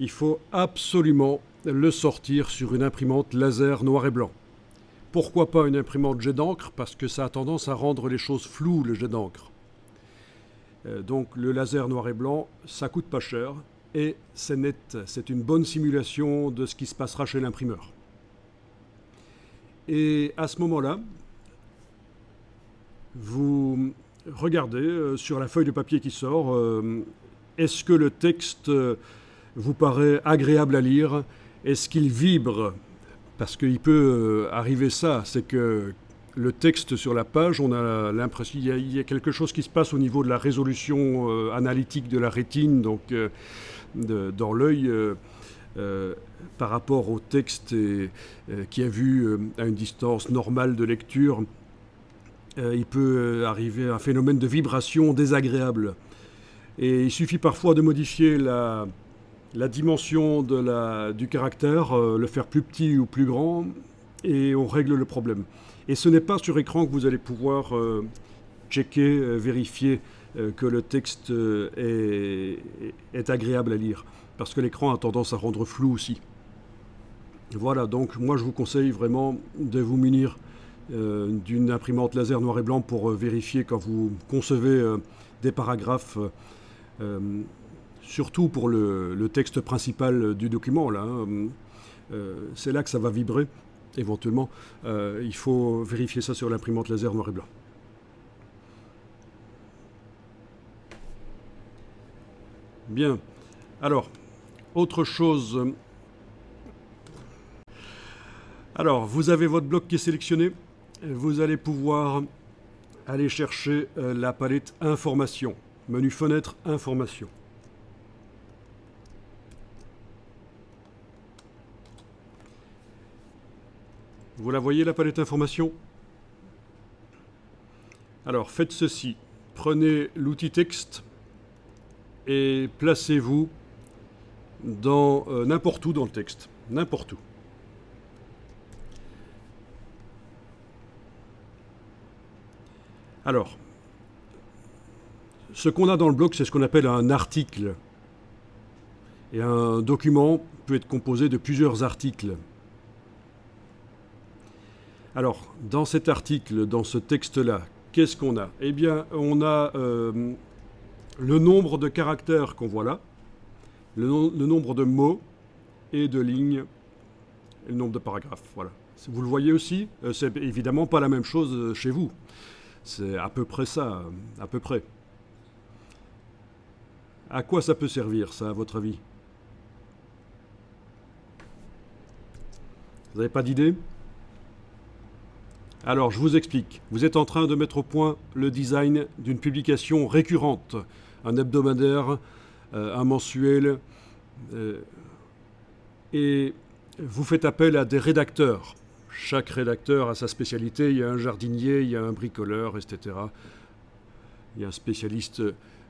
il faut absolument le sortir sur une imprimante laser noir et blanc. Pourquoi pas une imprimante jet d'encre? Parce que ça a tendance à rendre les choses floues, le jet d'encre. Donc le laser noir et blanc, ça coûte pas cher et c'est net. C'est une bonne simulation de ce qui se passera chez l'imprimeur. Et à ce moment-là, vous regardez sur la feuille de papier qui sort, est-ce que le texte vous paraît agréable à lire? Est-ce qu'il vibre? Parce qu'il peut arriver ça, c'est que le texte sur la page, on a l'impression qu'il y a quelque chose qui se passe au niveau de la résolution analytique de la rétine, donc dans l'œil, par rapport au texte qui est vu à une distance normale de lecture. Il peut arriver un phénomène de vibration désagréable. Et il suffit parfois de modifier la dimension du caractère, le faire plus petit ou plus grand, et on règle le problème. Et ce n'est pas sur écran que vous allez pouvoir checker, vérifier que le texte est agréable à lire, parce que l'écran a tendance à rendre flou aussi. Voilà, donc moi je vous conseille vraiment de vous munir d'une imprimante laser noir et blanc pour vérifier quand vous concevez des paragraphes, surtout pour le texte principal du document. Là, c'est là que ça va vibrer, éventuellement. Il faut vérifier ça sur l'imprimante laser noir et blanc. Bien. Alors, autre chose. Alors, vous avez votre bloc qui est sélectionné. Vous allez pouvoir aller chercher la palette Information. Menu Fenêtre, Information. Vous la voyez, la palette Information? Alors, faites ceci. Prenez l'outil texte et placez-vous dans n'importe où dans le texte. N'importe où. Alors, ce qu'on a dans le bloc, c'est ce qu'on appelle un article. Et un document peut être composé de plusieurs articles. Alors, dans cet article, dans ce texte-là, qu'est-ce qu'on a? Eh bien, on a le nombre de caractères qu'on voit là, le nombre de mots et de lignes, et le nombre de paragraphes. Voilà. Vous le voyez aussi, c'est évidemment pas la même chose chez vous. C'est à peu près ça, à peu près. À quoi ça peut servir, ça, à votre avis? Vous n'avez pas d'idée? Alors, je vous explique. Vous êtes en train de mettre au point le design d'une publication récurrente, un hebdomadaire, un mensuel, et vous faites appel à des rédacteurs. Chaque rédacteur a sa spécialité. Il y a un jardinier, il y a un bricoleur, etc. Il y a un spécialiste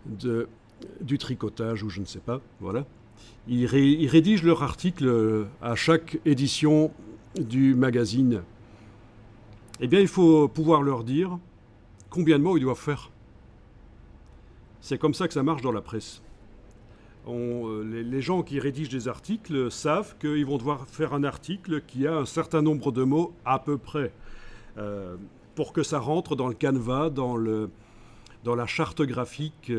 du tricotage ou je ne sais pas. Voilà. Ils rédigent leur article à chaque édition du magazine. Eh bien, il faut pouvoir leur dire combien de mots ils doivent faire. C'est comme ça que ça marche dans la presse. Les gens qui rédigent des articles savent qu'ils vont devoir faire un article qui a un certain nombre de mots à peu près pour que ça rentre dans le canevas, dans la charte graphique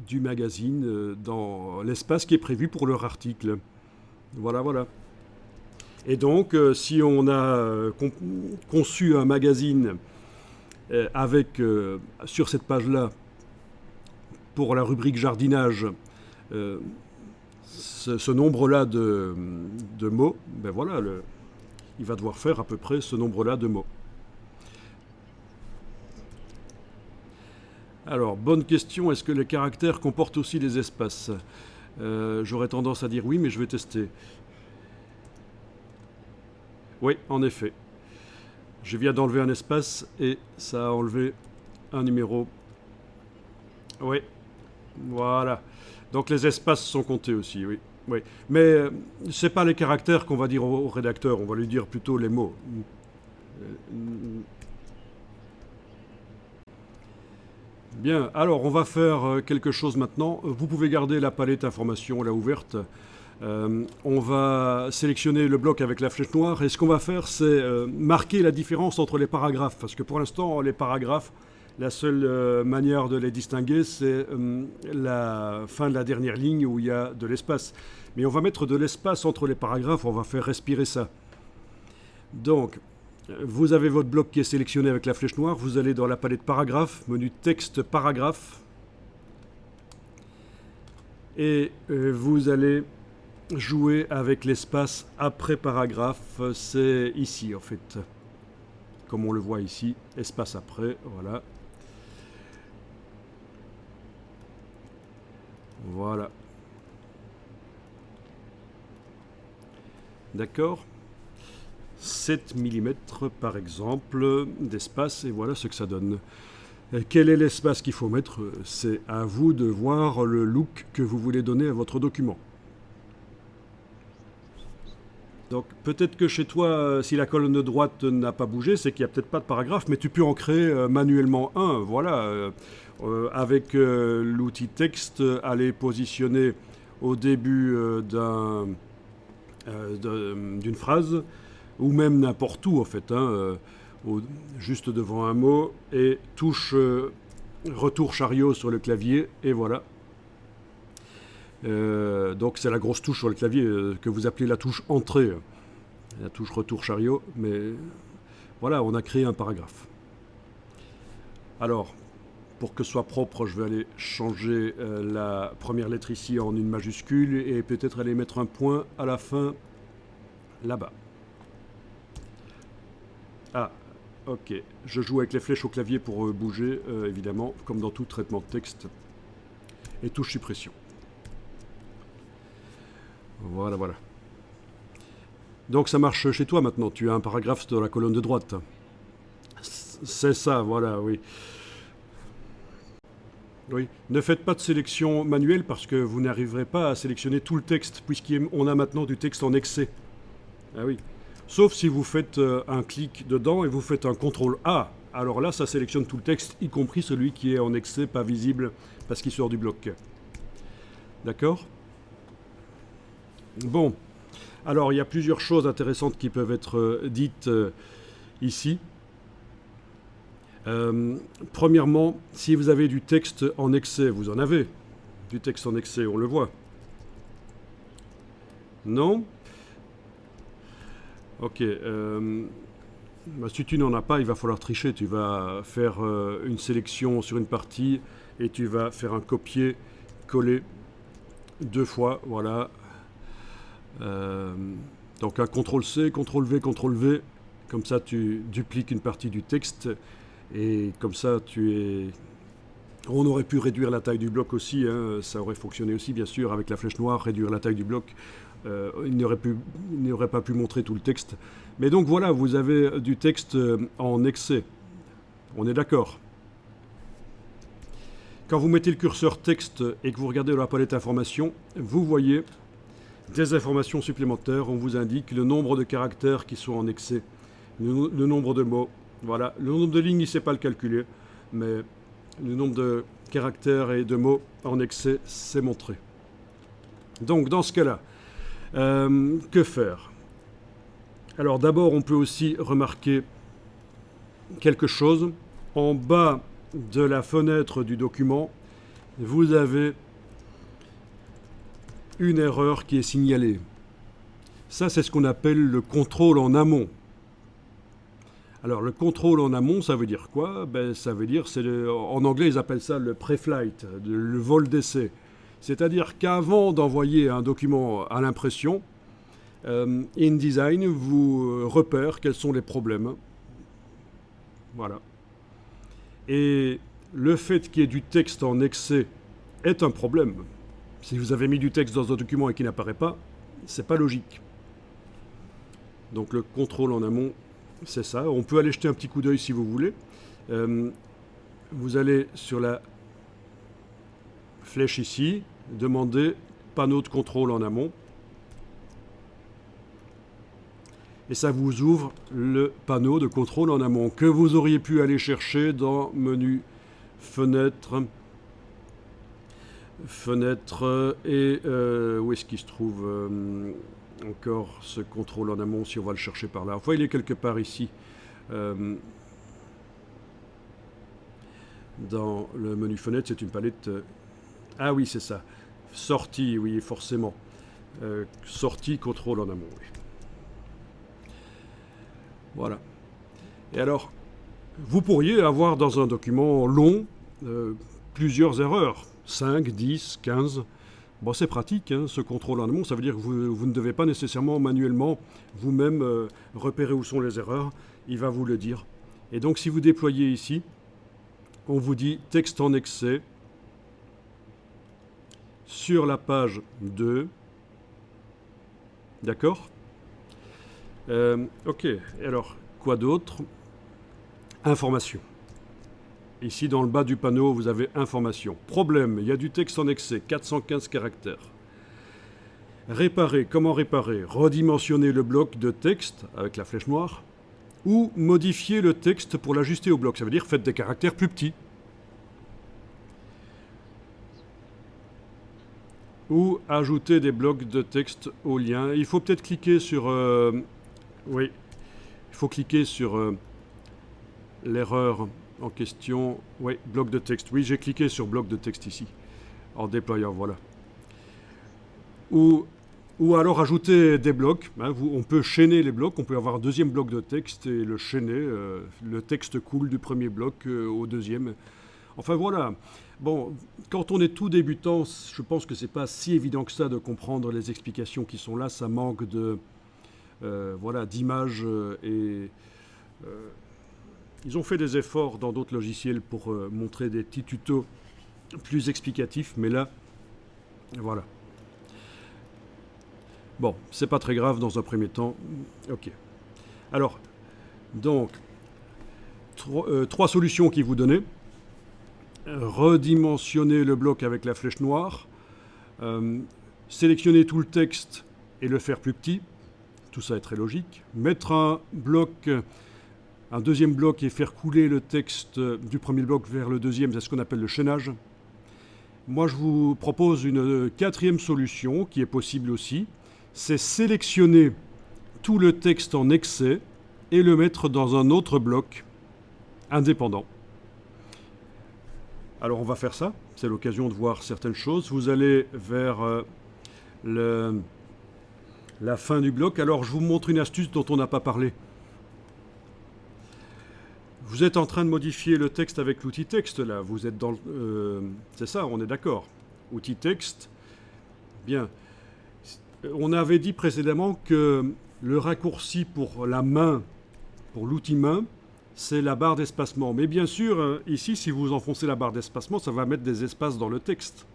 du magazine, dans l'espace qui est prévu pour leur article. Voilà, voilà. Et donc, si on a conçu un magazine avec, sur cette page-là, pour la rubrique jardinage, ce nombre-là de mots, ben voilà, il va devoir faire à peu près ce nombre-là de mots. Alors, bonne question, est-ce que les caractères comportent aussi des espaces? J'aurais tendance à dire oui, mais je vais tester. Oui, en effet. Je viens d'enlever un espace et ça a enlevé un numéro. Oui, voilà. Donc les espaces sont comptés aussi, oui. Oui. Mais ce n'est pas les caractères qu'on va dire au rédacteur, on va lui dire plutôt les mots. Bien, alors on va faire quelque chose maintenant. Vous pouvez garder la palette information là ouverte. On va sélectionner le bloc avec la flèche noire et ce qu'on va faire, c'est marquer la différence entre les paragraphes. Parce que pour l'instant, les paragraphes, la seule manière de les distinguer, c'est la fin de la dernière ligne où il y a de l'espace. Mais on va mettre de l'espace entre les paragraphes, on va faire respirer ça. Donc, vous avez votre bloc qui est sélectionné avec la flèche noire, vous allez dans la palette paragraphe, menu texte paragraphe, et vous allez jouer avec l'espace après paragraphe, c'est ici en fait, comme on le voit ici, espace après, voilà. Voilà. D'accord ? 7 mm par exemple d'espace, et voilà ce que ça donne. Quel est l'espace qu'il faut mettre? C'est à vous de voir le look que vous voulez donner à votre document. Donc peut-être que chez toi, si la colonne de droite n'a pas bougé, c'est qu'il n'y a peut-être pas de paragraphe, mais tu peux en créer manuellement un. Voilà, avec l'outil texte, aller positionner au début d'une phrase, ou même n'importe où en fait, juste devant un mot, et touche retour chariot sur le clavier, et voilà. Donc c'est la grosse touche sur le clavier que vous appelez la touche entrée, la touche retour chariot, mais voilà, on a créé un paragraphe. Alors, pour que ce soit propre, je vais aller changer la première lettre ici en une majuscule et peut-être aller mettre un point à la fin là-bas. Ah, ok. Je joue avec les flèches au clavier pour bouger, évidemment, comme dans tout traitement de texte. Et touche suppression. Voilà, voilà. Donc ça marche chez toi maintenant. Tu as un paragraphe dans la colonne de droite. C'est ça, voilà, oui. Oui. Ne faites pas de sélection manuelle parce que vous n'arriverez pas à sélectionner tout le texte puisqu'on a maintenant du texte en excès. Ah oui. Sauf si vous faites un clic dedans et vous faites un CTRL A. Alors là, ça sélectionne tout le texte, y compris celui qui est en excès, pas visible, parce qu'il sort du bloc. D'accord ? Bon. Alors, il y a plusieurs choses intéressantes qui peuvent être dites ici. Premièrement, si vous avez du texte en excès, vous en avez. Du texte en excès, on le voit. Non ? Ok. Si tu n'en as pas, il va falloir tricher. Tu vas faire une sélection sur une partie et tu vas faire un copier-coller 2 fois. Voilà. Donc un CTRL-C, CTRL-V, CTRL-V. Comme ça, tu dupliques une partie du texte. Et comme ça, on aurait pu réduire la taille du bloc aussi. Ça aurait fonctionné aussi, bien sûr, avec la flèche noire, réduire la taille du bloc. Il n'aurait pas pu montrer tout le texte. Mais donc voilà, vous avez du texte en excès. On est d'accord. Quand vous mettez le curseur texte et que vous regardez dans la palette informations, vous voyez des informations supplémentaires. On vous indique le nombre de caractères qui sont en excès, le nombre de mots. Voilà, le nombre de lignes, il ne sait pas le calculer, mais le nombre de caractères et de mots en excès, c'est montré. Donc, dans ce cas-là, que faire? Alors, d'abord, on peut aussi remarquer quelque chose. En bas de la fenêtre du document, vous avez une erreur qui est signalée. Ça, c'est ce qu'on appelle le contrôle en amont. Alors, le contrôle en amont, ça veut dire quoi? Ça veut dire, en anglais, ils appellent ça le pre-flight, le vol d'essai. C'est-à-dire qu'avant d'envoyer un document à l'impression, InDesign vous repère quels sont les problèmes. Voilà. Et le fait qu'il y ait du texte en excès est un problème. Si vous avez mis du texte dans un document et qu'il n'apparaît pas, c'est pas logique. Donc le contrôle en amont, c'est ça. On peut aller jeter un petit coup d'œil si vous voulez. Vous allez sur la flèche ici, demander panneau de contrôle en amont. Et ça vous ouvre le panneau de contrôle en amont que vous auriez pu aller chercher dans menu fenêtre, Fenêtre et où est-ce qu'il se trouve encore ce contrôle en amont, si on va le chercher par là. Enfin, il est quelque part ici. Dans le menu fenêtre, c'est une palette. Ah oui, c'est ça. Sortie, oui, forcément. Sortie, contrôle en amont. Oui. Voilà. Et alors, vous pourriez avoir dans un document long plusieurs erreurs. 5, 10, 15. Bon, c'est pratique, hein, ce contrôle en amont. Ça veut dire que vous ne devez pas nécessairement manuellement vous-même repérer où sont les erreurs. Il va vous le dire. Et donc, si vous déployez ici, on vous dit texte en excès sur la page 2. D'accord ? Ok. Alors, quoi d'autre ? Information. Ici, dans le bas du panneau, vous avez information. Problème, il y a du texte en excès, 415 caractères. Réparer, comment réparer ? Redimensionner le bloc de texte avec la flèche noire ou modifier le texte pour l'ajuster au bloc. Ça veut dire faites des caractères plus petits. Ou ajouter des blocs de texte au lien. Il faut peut-être cliquer sur... oui, il faut cliquer sur l'erreur en question. Oui, bloc de texte. Oui, j'ai cliqué sur bloc de texte ici, en déployant, voilà. Ou alors ajouter des blocs. Hein, on peut chaîner les blocs. On peut avoir un deuxième bloc de texte et le chaîner. Le texte coule du premier bloc au deuxième. Enfin voilà. Bon, quand on est tout débutant, je pense que c'est pas si évident que ça de comprendre les explications qui sont là. Ça manque de voilà, d'images et ils ont fait des efforts dans d'autres logiciels pour montrer des petits tutos plus explicatifs, mais là, voilà. Bon, c'est pas très grave dans un premier temps. Ok. Alors, donc, trois solutions qui vous donnent. Redimensionner le bloc avec la flèche noire. Sélectionner tout le texte et le faire plus petit. Tout ça est très logique. Mettre un deuxième bloc et faire couler le texte du premier bloc vers le deuxième, c'est ce qu'on appelle le chaînage. Moi, je vous propose une quatrième solution qui est possible aussi. C'est sélectionner tout le texte en excès et le mettre dans un autre bloc indépendant. Alors, on va faire ça. C'est l'occasion de voir certaines choses. Vous allez vers la fin du bloc. Alors, je vous montre une astuce dont on n'a pas parlé. Vous êtes en train de modifier le texte avec l'outil texte, là. Vous êtes dans c'est ça, on est d'accord. Outil texte. Bien. On avait dit précédemment que le raccourci pour la main, pour l'outil main, c'est la barre d'espacement. Mais bien sûr, ici, si vous enfoncez la barre d'espacement, ça va mettre des espaces dans le texte.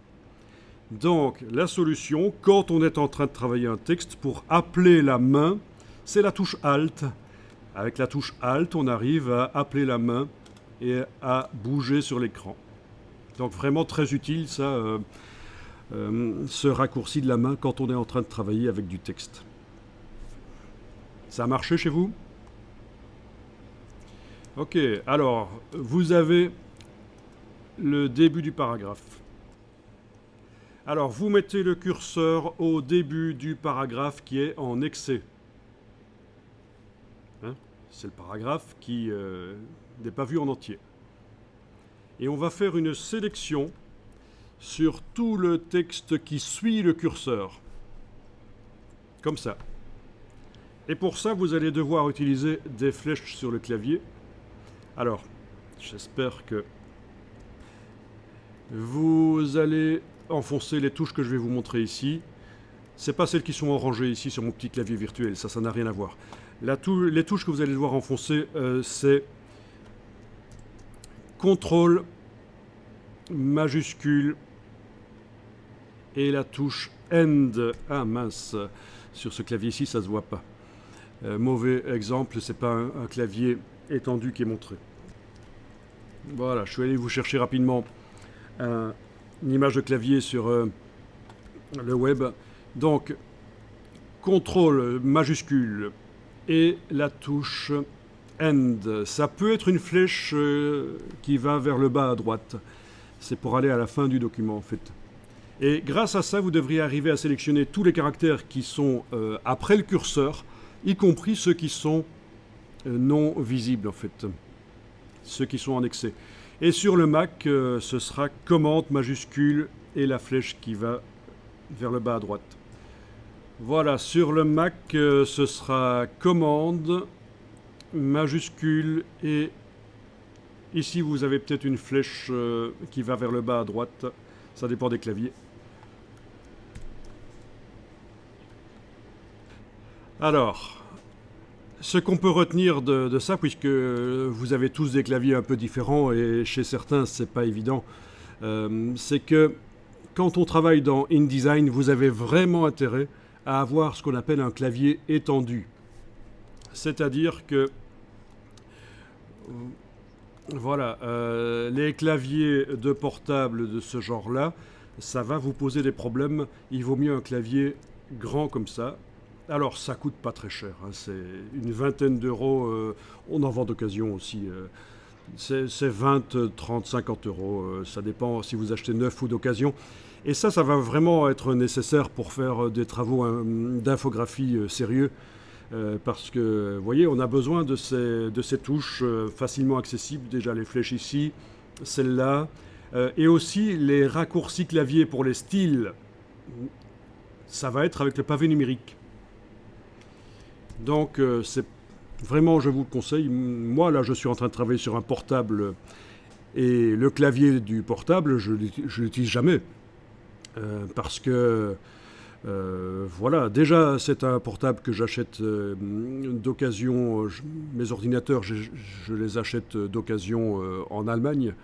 Donc, la solution, quand on est en train de travailler un texte, pour appeler la main, c'est la touche Alt. Avec la touche Alt, on arrive à appeler la main et à bouger sur l'écran. Donc vraiment très utile ça, ce raccourci de la main quand on est en train de travailler avec du texte. Ça a marché chez vous ? Ok, alors vous avez le début du paragraphe. Alors vous mettez le curseur au début du paragraphe qui est en excès. C'est le paragraphe qui n'est pas vu en entier. Et on va faire une sélection sur tout le texte qui suit le curseur. Comme ça. Et pour ça, vous allez devoir utiliser des flèches sur le clavier. Alors, j'espère que vous allez enfoncer les touches que je vais vous montrer ici. Ce n'est pas celles qui sont en rangée ici sur mon petit clavier virtuel, ça n'a rien à voir. Les touches que vous allez devoir enfoncer, c'est CTRL majuscule et la touche END. Ah mince, sur ce clavier ici, ça ne se voit pas. Mauvais exemple, ce n'est pas un clavier étendu qui est montré. Voilà, je suis allé vous chercher rapidement une image de clavier sur le web. Donc, CTRL majuscule et la touche END. Ça peut être une flèche qui va vers le bas à droite. C'est pour aller à la fin du document en fait. Et grâce à ça, vous devriez arriver à sélectionner tous les caractères qui sont après le curseur, y compris ceux qui sont non visibles en fait, ceux qui sont en excès. Et sur le Mac, ce sera commande majuscule et la flèche qui va vers le bas à droite. Voilà, sur le Mac, ce sera commande majuscule et ici vous avez peut-être une flèche qui va vers le bas à droite. Ça dépend des claviers. Alors, ce qu'on peut retenir de ça, puisque vous avez tous des claviers un peu différents et chez certains c'est pas évident, c'est que quand on travaille dans InDesign, vous avez vraiment intérêt à avoir ce qu'on appelle un clavier étendu. C'est-à-dire que voilà, les claviers de portable de ce genre-là, ça va vous poser des problèmes. Il vaut mieux un clavier grand comme ça. Alors, ça coûte pas très cher, hein, c'est une vingtaine d'euros. On en vend d'occasion aussi. C'est 20, 30, 50 euros. Ça dépend si vous achetez neuf ou d'occasion. Et ça va vraiment être nécessaire pour faire des travaux d'infographie sérieux. Parce que, vous voyez, on a besoin de ces touches facilement accessibles. Déjà les flèches ici, celle-là. Et aussi les raccourcis clavier pour les styles. Ça va être avec le pavé numérique. Donc, c'est vraiment, je vous le conseille. Moi, là, je suis en train de travailler sur un portable. Et le clavier du portable, je ne l'utilise jamais. Parce que... voilà, déjà c'est un portable que j'achète d'occasion. Mes ordinateurs, je les achète d'occasion en Allemagne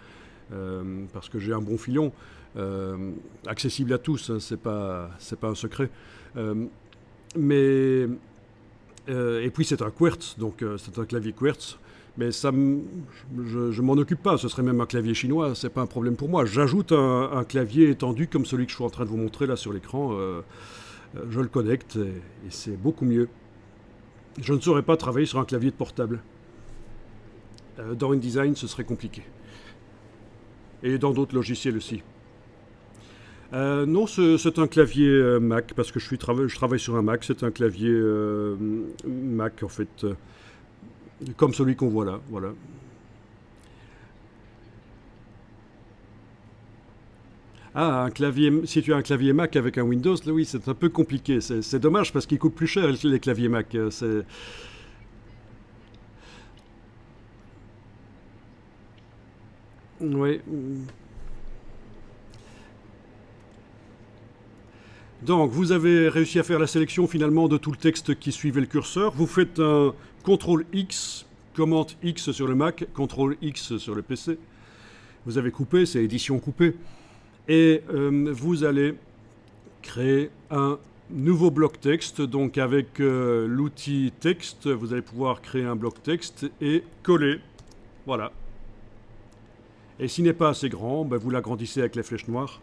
parce que j'ai un bon filon, accessible à tous, hein, c'est pas un secret. Mais et puis c'est un Quartz, donc c'est un clavier Quartz. Mais ça, je m'en occupe pas, ce serait même un clavier chinois, c'est pas un problème pour moi. J'ajoute un clavier étendu comme celui que je suis en train de vous montrer là sur l'écran, je le connecte et c'est beaucoup mieux. Je ne saurais pas travailler sur un clavier de portable. Dans InDesign, ce serait compliqué. Et dans d'autres logiciels aussi. Non, c'est un clavier Mac, parce que je travaille sur un Mac, c'est un clavier Mac en fait. Comme celui qu'on voit là, voilà. Ah, un clavier, si tu as un clavier Mac avec un Windows, là, oui, c'est un peu compliqué. C'est dommage parce qu'ils coûtent plus cher les claviers Mac. Oui. Donc, vous avez réussi à faire la sélection finalement de tout le texte qui suivait le curseur. Vous faites un CTRL X, commande X sur le Mac, CTRL X sur le PC. Vous avez coupé, c'est édition coupée. Et vous allez créer un nouveau bloc texte. Donc, avec l'outil texte, vous allez pouvoir créer un bloc texte et coller. Voilà. Et s'il n'est pas assez grand, ben, vous l'agrandissez avec les flèches noires.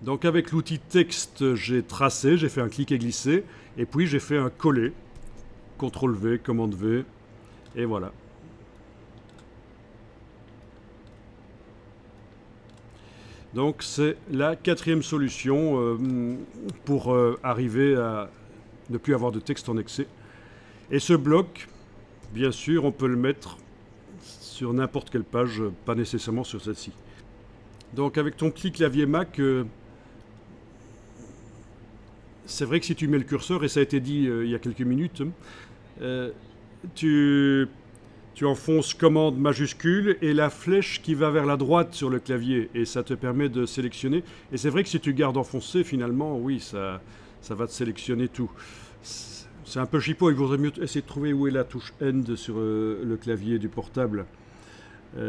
Donc avec l'outil texte, j'ai tracé, j'ai fait un clic et glisser, et puis j'ai fait un coller, CTRL V, commande V, et voilà. Donc c'est la quatrième solution pour arriver à ne plus avoir de texte en excès. Et ce bloc, bien sûr, on peut le mettre sur n'importe quelle page, pas nécessairement sur celle-ci. Donc avec ton petit clavier Mac, c'est vrai que si tu mets le curseur, et ça a été dit il y a quelques minutes, tu enfonces commande majuscule et la flèche qui va vers la droite sur le clavier, et ça te permet de sélectionner. Et c'est vrai que si tu gardes enfoncé, finalement, oui, ça va te sélectionner tout. C'est un peu chipot, il vaudrait mieux essayer de trouver où est la touche End sur le clavier du portable. Ouais.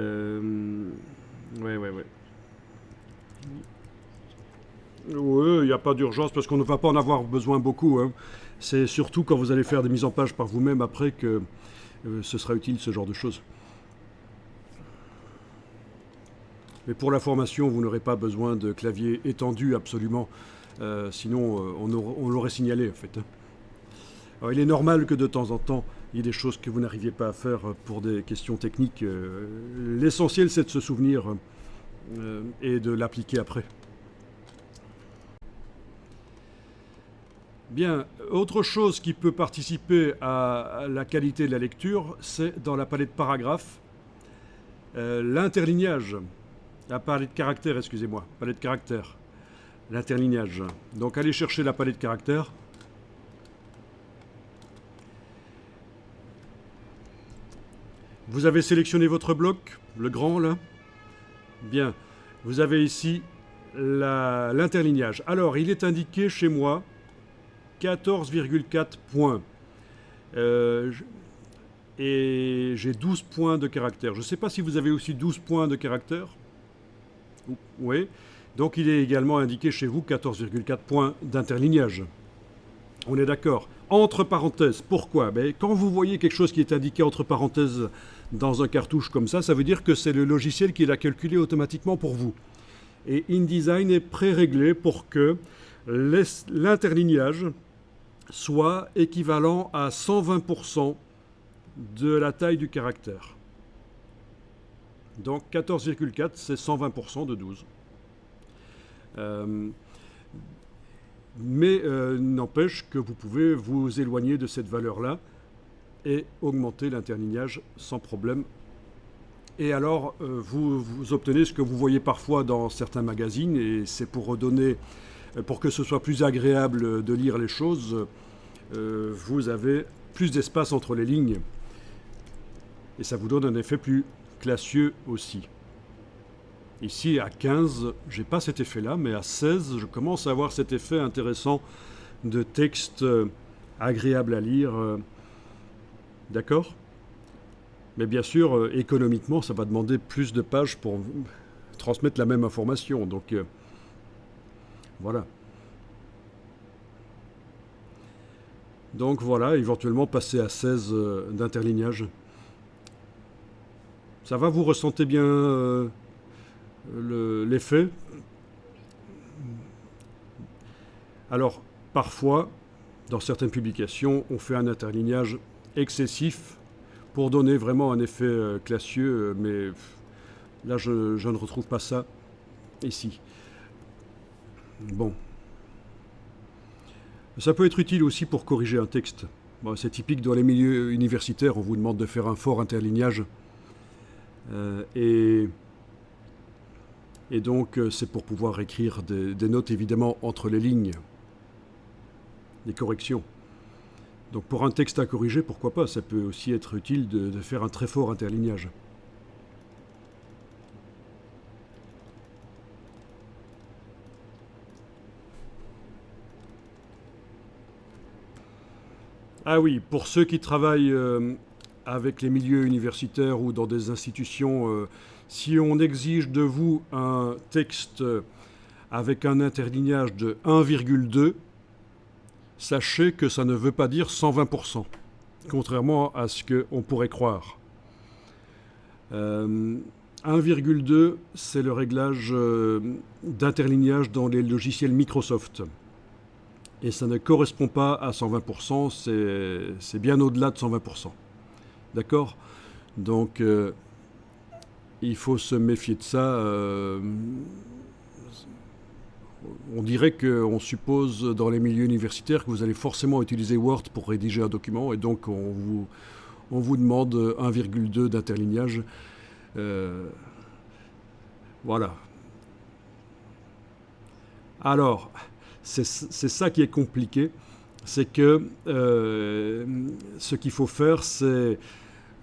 Oui, il n'y a pas d'urgence parce qu'on ne va pas en avoir besoin beaucoup, hein. C'est surtout quand vous allez faire des mises en page par vous-même après que ce sera utile ce genre de choses. Mais pour la formation, vous n'aurez pas besoin de clavier étendu absolument. Sinon, on l'aurait signalé en fait. Alors, il est normal que de temps en temps, il y ait des choses que vous n'arriviez pas à faire pour des questions techniques. L'essentiel, c'est de se souvenir et de l'appliquer après. Bien, autre chose qui peut participer à la qualité de la lecture, c'est dans la palette paragraphe, l'interlignage. La palette caractères, excusez-moi, palette caractères. L'interlignage. Donc allez chercher la palette caractères. Vous avez sélectionné votre bloc, le grand là. Bien, vous avez ici l'interlignage. Alors, il est indiqué chez moi 14,4 points. Et j'ai 12 points de caractère. Je ne sais pas si vous avez aussi 12 points de caractère. Oui. Donc il est également indiqué chez vous 14,4 points d'interlignage. On est d'accord. Entre parenthèses, pourquoi? Quand vous voyez quelque chose qui est indiqué entre parenthèses dans un cartouche comme ça veut dire que c'est le logiciel qui l'a calculé automatiquement pour vous. Et InDesign est pré-réglé pour que l'interlignage soit équivalent à 120% de la taille du caractère. Donc 14,4, c'est 120% de 12. Mais n'empêche que vous pouvez vous éloigner de cette valeur-là et augmenter l'interlignage sans problème. Et alors, vous obtenez ce que vous voyez parfois dans certains magazines, et c'est pour redonner, pour que ce soit plus agréable de lire les choses, vous avez plus d'espace entre les lignes. Et ça vous donne un effet plus classieux aussi. Ici, à 15, je n'ai pas cet effet-là, mais à 16, je commence à avoir cet effet intéressant de texte agréable à lire. D'accord? Mais bien sûr, économiquement, ça va demander plus de pages pour transmettre la même information. Donc, voilà. Donc voilà, éventuellement passer à 16 d'interlignage. Ça va, vous ressentez bien l'effet? Alors, parfois, dans certaines publications, on fait un interlignage excessif pour donner vraiment un effet classieux, mais là, je ne retrouve pas ça ici. Bon. Ça peut être utile aussi pour corriger un texte. Bon, c'est typique dans les milieux universitaires, on vous demande de faire un fort interlignage. Et donc, c'est pour pouvoir écrire des notes, évidemment, entre les lignes, des corrections. Donc, pour un texte à corriger, pourquoi pas? Ça peut aussi être utile de faire un très fort interlignage. Ah oui, pour ceux qui travaillent avec les milieux universitaires ou dans des institutions, si on exige de vous un texte avec un interlignage de 1,2, sachez que ça ne veut pas dire 120%, contrairement à ce qu'on pourrait croire. 1,2, c'est le réglage d'interlignage dans les logiciels Microsoft. Et ça ne correspond pas à 120%, c'est bien au-delà de 120%. D'accord? Donc, il faut se méfier de ça. On dirait qu'on suppose dans les milieux universitaires que vous allez forcément utiliser Word pour rédiger un document, et donc on vous demande 1,2 d'interlignage. Voilà. Alors, c'est ça qui est compliqué, c'est que ce qu'il faut faire, c'est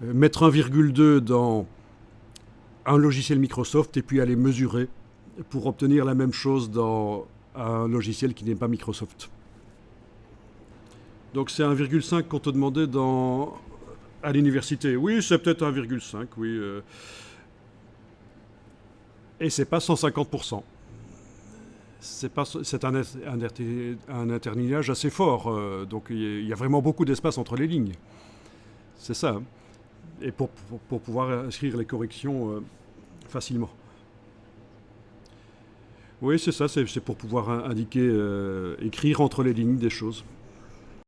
mettre 1,2 dans un logiciel Microsoft et puis aller mesurer pour obtenir la même chose dans un logiciel qui n'est pas Microsoft. Donc c'est 1,5 qu'on te demandait à l'université. Oui, c'est peut-être 1,5, oui. Et c'est pas 150%. C'est un interlignage assez fort, donc il y a vraiment beaucoup d'espace entre les lignes. C'est ça. Hein. Et pour pouvoir inscrire les corrections facilement. Oui, c'est ça, c'est pour pouvoir indiquer, écrire entre les lignes des choses.